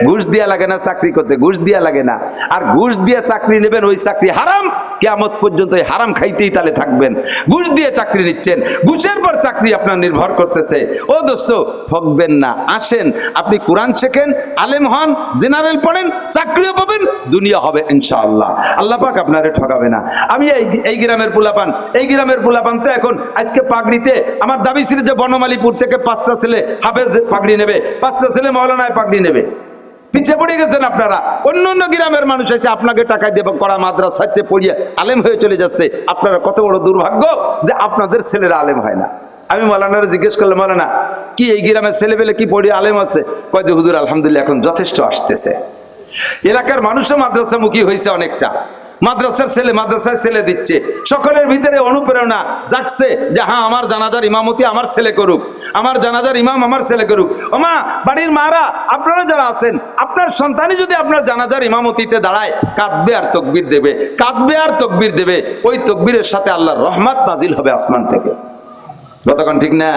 ঘুষ দিয়া লাগে না চাকরি করতে, ঘুষ দিয়া লাগে না। আর ঘুষ দিয়ে চাকরি নেবেন, ওই চাকরি হারাম, কিয়ামত পর্যন্ত এই হারাম খাইতেই তাহলে থাকবেন। ঘুষ দিয়ে চাকরি নিচ্ছেন, ঘুষের পর চাকরি আপনার নির্ভর করতেছে। ও দোস্ত, ঠকবেন না। আসেন, আপনি কোরআন শেখেন, আলেম হন, জেনারেল পড়েন, চাকরিও পাবেন, দুনিয়া হবে ইনশাআল্লাহ। আল্লাহ পাক আপনারে ঠকাবে না। আমি এই গ্রামের পোলাপান, এই গ্রামের পোলাপান তো এখন আজকে পাগড়িতে আমার দাবি ছিল যে বনমালীপুর থেকে 5টা ছেলে হাফেজ পাগড়ি নেবে, 5টা ছেলে মাওলানায় পাগড়ি নেবে। পিছিয়ে পড়ে গেছেন আপনারা। অন্য অন্য গ্রামের মানুষ এসে আপনাকে টাকা দিয়ে করা মাদ্রাসাতে পড়িয়ে আলেম হয়ে চলে যাচ্ছে। আপনারা কত বড় দুর্ভাগ্য যে আপনাদের ছেলেরা আলেম হয় না। আমি মাওলানারা জিজ্ঞেস করলাম, মাওলানা কি এই গ্রামের ছেলেপেলে কি পড়িয়ে আলেম আছে? কয় যে হুজুর আলহামদুলিল্লাহ এখন যথেষ্ট আসতেছে। এলাকার মানুষও মাদ্রাসামুখী হয়েছে অনেকটা, মাদ্রাসার ছেলে মাদ্রাসায় ছেলে দিচ্ছে। সকলের ভিতরে অনুপ্রেরণা জাগছে যে হ্যাঁ, আমার জানাজার ইমামতি আমার ছেলে করুক, আমার জানাজার ইমাম আমার ছেলে করুক। ওমা, বাড়ির মারা আপনারা যারা আছেন, আপনার সন্তানই যদি আপনার জানাজার ইমামতিতে দাঁড়ায়, কাঁদবে আর তকবীর দেবে, কাঁদবে আর তকবীর দেবে। ওই তকবীরের সাথে আল্লাহর রহমত নাজিল হবে আসমান থেকে। কতক্ষণ ঠিক না?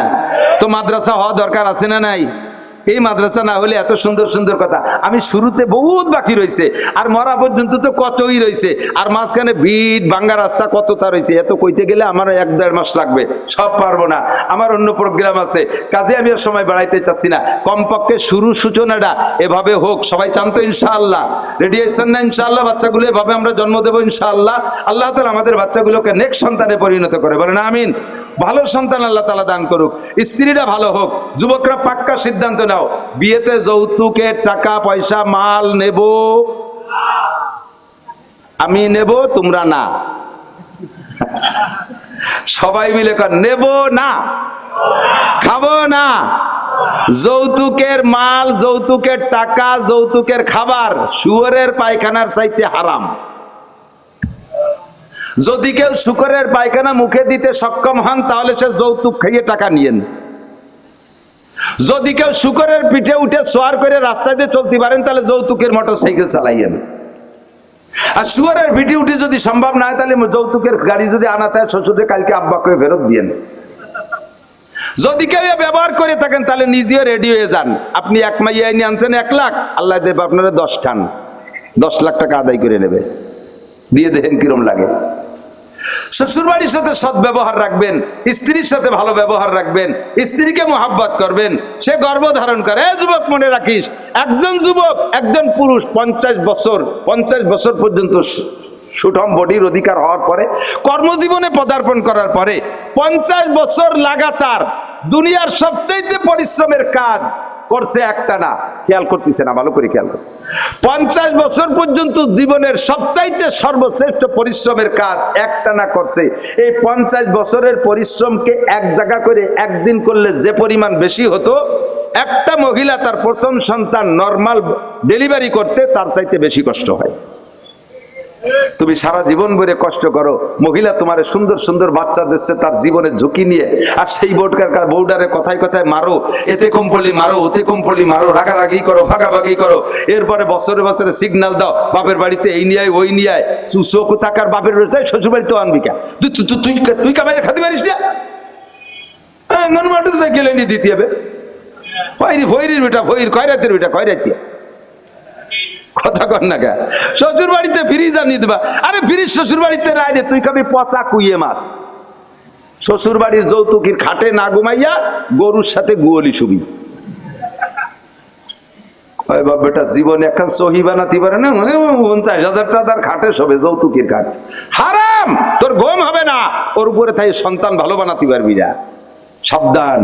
তো মাদ্রাসা হওয়া দরকার আছে না নাই? এই মাদ্রাসা না হলে এত সুন্দর সুন্দর কথা। আমি শুরুতে বহুত বাকি রয়েছে, আর মরা পর্যন্ত তো কতই রয়েছে, আর মাঝখানে ভিড় ভাঙ্গা রাস্তা কতটা রয়েছে। এত কইতে গেলে আমার 1-1.5 মাস লাগবে, সব পারবো না। আমার অন্য প্রোগ্রাম আছে, কাজে আমি আর সময় বাড়াইতে চাচ্ছি না। কমপক্ষে শুরু সূচনাটা এভাবে হোক। সবাই চান তো ইনশাআল্লাহ? রেডি হয়েছেন না ইনশাআল্লাহ? বাচ্চাগুলো এভাবে আমরা জন্ম দেবো ইনশাআল্লাহ। আল্লাহ তাআলা আমাদের বাচ্চাগুলোকে নেক সন্তানে পরিণত করে, বলেন আমিন। ভালো সন্তান আল্লাহ তাআলা দান করুক, স্ত্রীরা ভালো হোক। যুবকরা পাক্কা সিদ্ধান্ত নাও, বিয়েতে যৌতুকের টাকা পয়সা মাল নেব, আমি নেব, তোমরা না। সবাই মিলে কর, নেব না, খাবো না। যৌতুকের মাল, যৌতুকের টাকা, যৌতুকের খাবার শুয়োরের পায়খানার চাইতে হারাম। যদি কেউ শুকরের পায়খানা মুখে দিতে সক্ষম হন, তাহলে সে যৌতুক খাইয়ে টাকা নিয়েন। যদি কেউ শুকরের পিঠে উঠে সোয়ার করে রাস্তায় দিয়ে চলতে পারেন, তাহলে যৌতুকের মোটরসাইকেল চালাইয়েন। আর শুয়ারের পিঠে উঠে যদি সম্ভব না হয়, তাহলে যৌতুকের গাড়ি যদি আনাতে হয়, শ্বশুরে কালকে আব্বাকে ফেরত দিয়েন। যদি কেউ ব্যবহার করে থাকেন, তাহলে নিজেও রেডি হয়ে যান। আপনি এক মাইয়া নিয়ে আনছেন 1 লাখ, আল্লাহ দেব আপনারা 10 খান, 10 লাখ টাকা আদায় করে নেবে। দিয়ে দেখেন কিরম লাগে। শ্বশুর বাড়ির সাথে সৎ ব্যবহার রাখবেন, স্ত্রীর সাথে ভালো ব্যবহার রাখবেন, স্ত্রীকে মোহাব্বত করবেন, সে গর্ভধারণ করে। যুবক মনে রাখিস, একজন যুবক, একজন পুরুষ 50 বছর পর্যন্ত সুঠম বডির অধিকার হওয়ার পরে, কর্মজীবনে পদার্পণ করার পরে 50 বছর লাগাতার দুনিয়ার সবচাইতে পরিশ্রমের কাজ করছে একটা না, খেয়াল করতেছে না, ভালো করে খেয়াল করতে। 50 বছর পর্যন্ত জীবনের সবচাইতে সর্বশ্রেষ্ঠ পরিশ্রমের কাজ একটা না করছে। এই 50 বছরের পরিশ্রমকে এক জায়গা করে একদিন করলে যে পরিমাণ বেশি হতো, একটা মহিলা তার প্রথম সন্তান নরমাল ডেলিভারি করতে তার চাইতে বেশি কষ্ট হয়। তুমি সারা জীবন ভরে কষ্ট করো, মহিলা তোমার সুন্দর সুন্দর বাচ্চা দিচ্ছে তার জীবনের ঝুঁকি নিয়ে, আর সেই বউডারে কথায় কথায় মারো, এতে কম্পলি মারো, ওতে কম্পলি মারো, রাগারাগি করো, ভাগাভাগি করো। এরপরে বছরে বছরে সিগন্যাল দাও, বাপের বাড়িতে এই নিয়ে আয়, ওই নিয়ে আয়। সুসোক থাকার বাপের বাড়িতে, শ্বশুর বাড়িতে আনবি কে? তুই কামাইরে খাতে পারিস না? সাইকেলে নিয়ে দিতে হবে। ভৈরির বেটা ভৈর, খয়রাতের বেটা খয়রাতি। কথা কর না গা। শ্বশুর বাড়িতে ফ্রিজ আনিয়ে দেবা। আরে ফ্রিজ শ্বশুর বাড়িতে রাইলে, তুই খাবি পচা কুইয়ে মাছ। শ্বশুর বাড়ির যৌতুকির খাটে না ঘুমাইয়া গরুর সাথে গুয়লি শুবি। বেটা জীবনে এখন সহি বানাতে পারে না, 50,000 টাকার খাটে শোবে, যৌতুকের খাট হারাম। তোর ঘুম হবে না, ওর উপরে তাই সন্তান ভালো বানাতে পারবি না। সাবধান,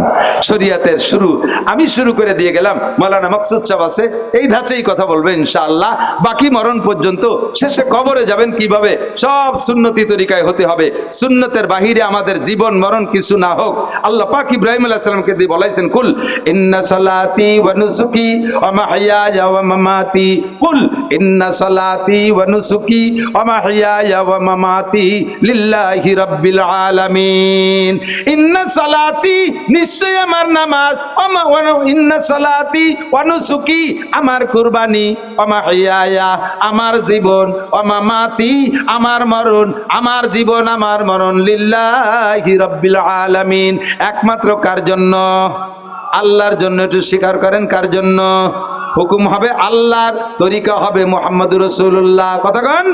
শরীয়তের শুরু আমি শুরু করে দিয়ে গেলাম, মাওলানা মাকসুদ সাহেব আছে এই ধাঁচেই কথা বলবে ইনশাআল্লাহ। বাকি মরণ পর্যন্ত, শেষে কবরে যাবেন কিভাবে, সব সুন্নতি তরিকায় হতে হবে। সুন্নতের বাহিরে আমাদের জীবন মরণ কিছু না হোক। আল্লাহ পাক ইব্রাহিম আলাইহিস সালামকে দিয়ে বলাইছেন, কুল ইন্না সালাতি ওয়া নুসুকি ওয়া মাহইয়ায়া ওয়া মামাতি, কুল ইন্না সালাতি ওয়া নুসুকি ওয়া মাহইয়ায়া ওয়া মামাতি লিল্লাহি রাব্বিল আলামিন। ইন্না সালাতি, নিশ্চয় আমার নামাজ, ইন্না সালাতি ওয়া নুসুকি, আমার কুরবানি, ওয়া মাহইয়ায়া, আমার জীবন, ওয়া মামাতি, আমার মরণ, আমার জীবন আমার মরণ, লিল্লাহি রাব্বিল আলামিন, একমাত্র কার জন্য? আল্লাহর জন্য। একটু স্বীকার করেন কার জন্য? হুকুম হবে আল্লাহর, তরিকা হবে মুহাম্মদুর রাসূলুল্লাহ। কতক্ষণ?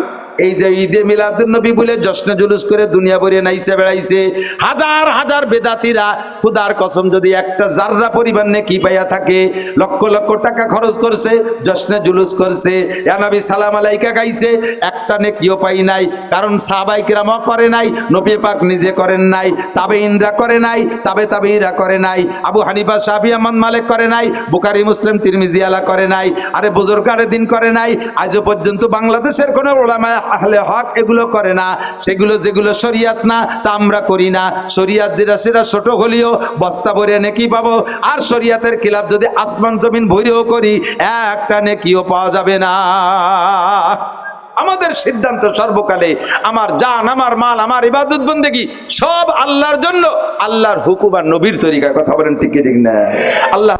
এই যে ঈদে মিলাদুন্নবী বলে জশ্নে জুলুস করে দুনিয়া ভরে নাইছে বেড়াইছে হাজার হাজার বেদাতিরা, খুদার কসম যদি একটা জাররা পরিমাণ নেকি পাইয়া থাকে, লক্ষ লক্ষ টাকা খরচ করছে, জশ্নে জুলুস করছে, ইয়া নবী সালাম আলাইকা গাইছে, একটা নেকিও পাই নাই। কারণ সাহাবায়ে কেরামও করে নাই, নবী পাক নিজে করেন নাই, তাবেঈনরা করে নাই, তাবেঈরা করে নাই, আবু হানিফা, শাফি, আহমদ, মালিক করে নাই, বুখারী, মুসলিম, তিরমিজি আলা করে নাই, আরে বুজুর্গারে দিন করে নাই। আজও পর্যন্ত বাংলাদেশের কোনো উলামা আহলে হক এগুলো করে না। সেগুলো যেগুলো শরিয়াত না তা আমরা করি না। শরিয়াত যেটা সেটা ছোট হলেও বস্তা ভরে নেকি পাবো, আর শরিয়াতের খিলাফ যদি আসমান জমিন ভরেও করি একটা নেকিও পাওয়া যাবে না। আমাদের সিদ্ধান্ত সর্বকালে আমার জান, আমার মাল, আমার ইবাদত বন্দেগী সব আল্লাহর জন্য, আল্লাহর হুকুম আর নবীর তরিকায়। কথা বলেন ঠিক কি ঠিক না? আল্লাহ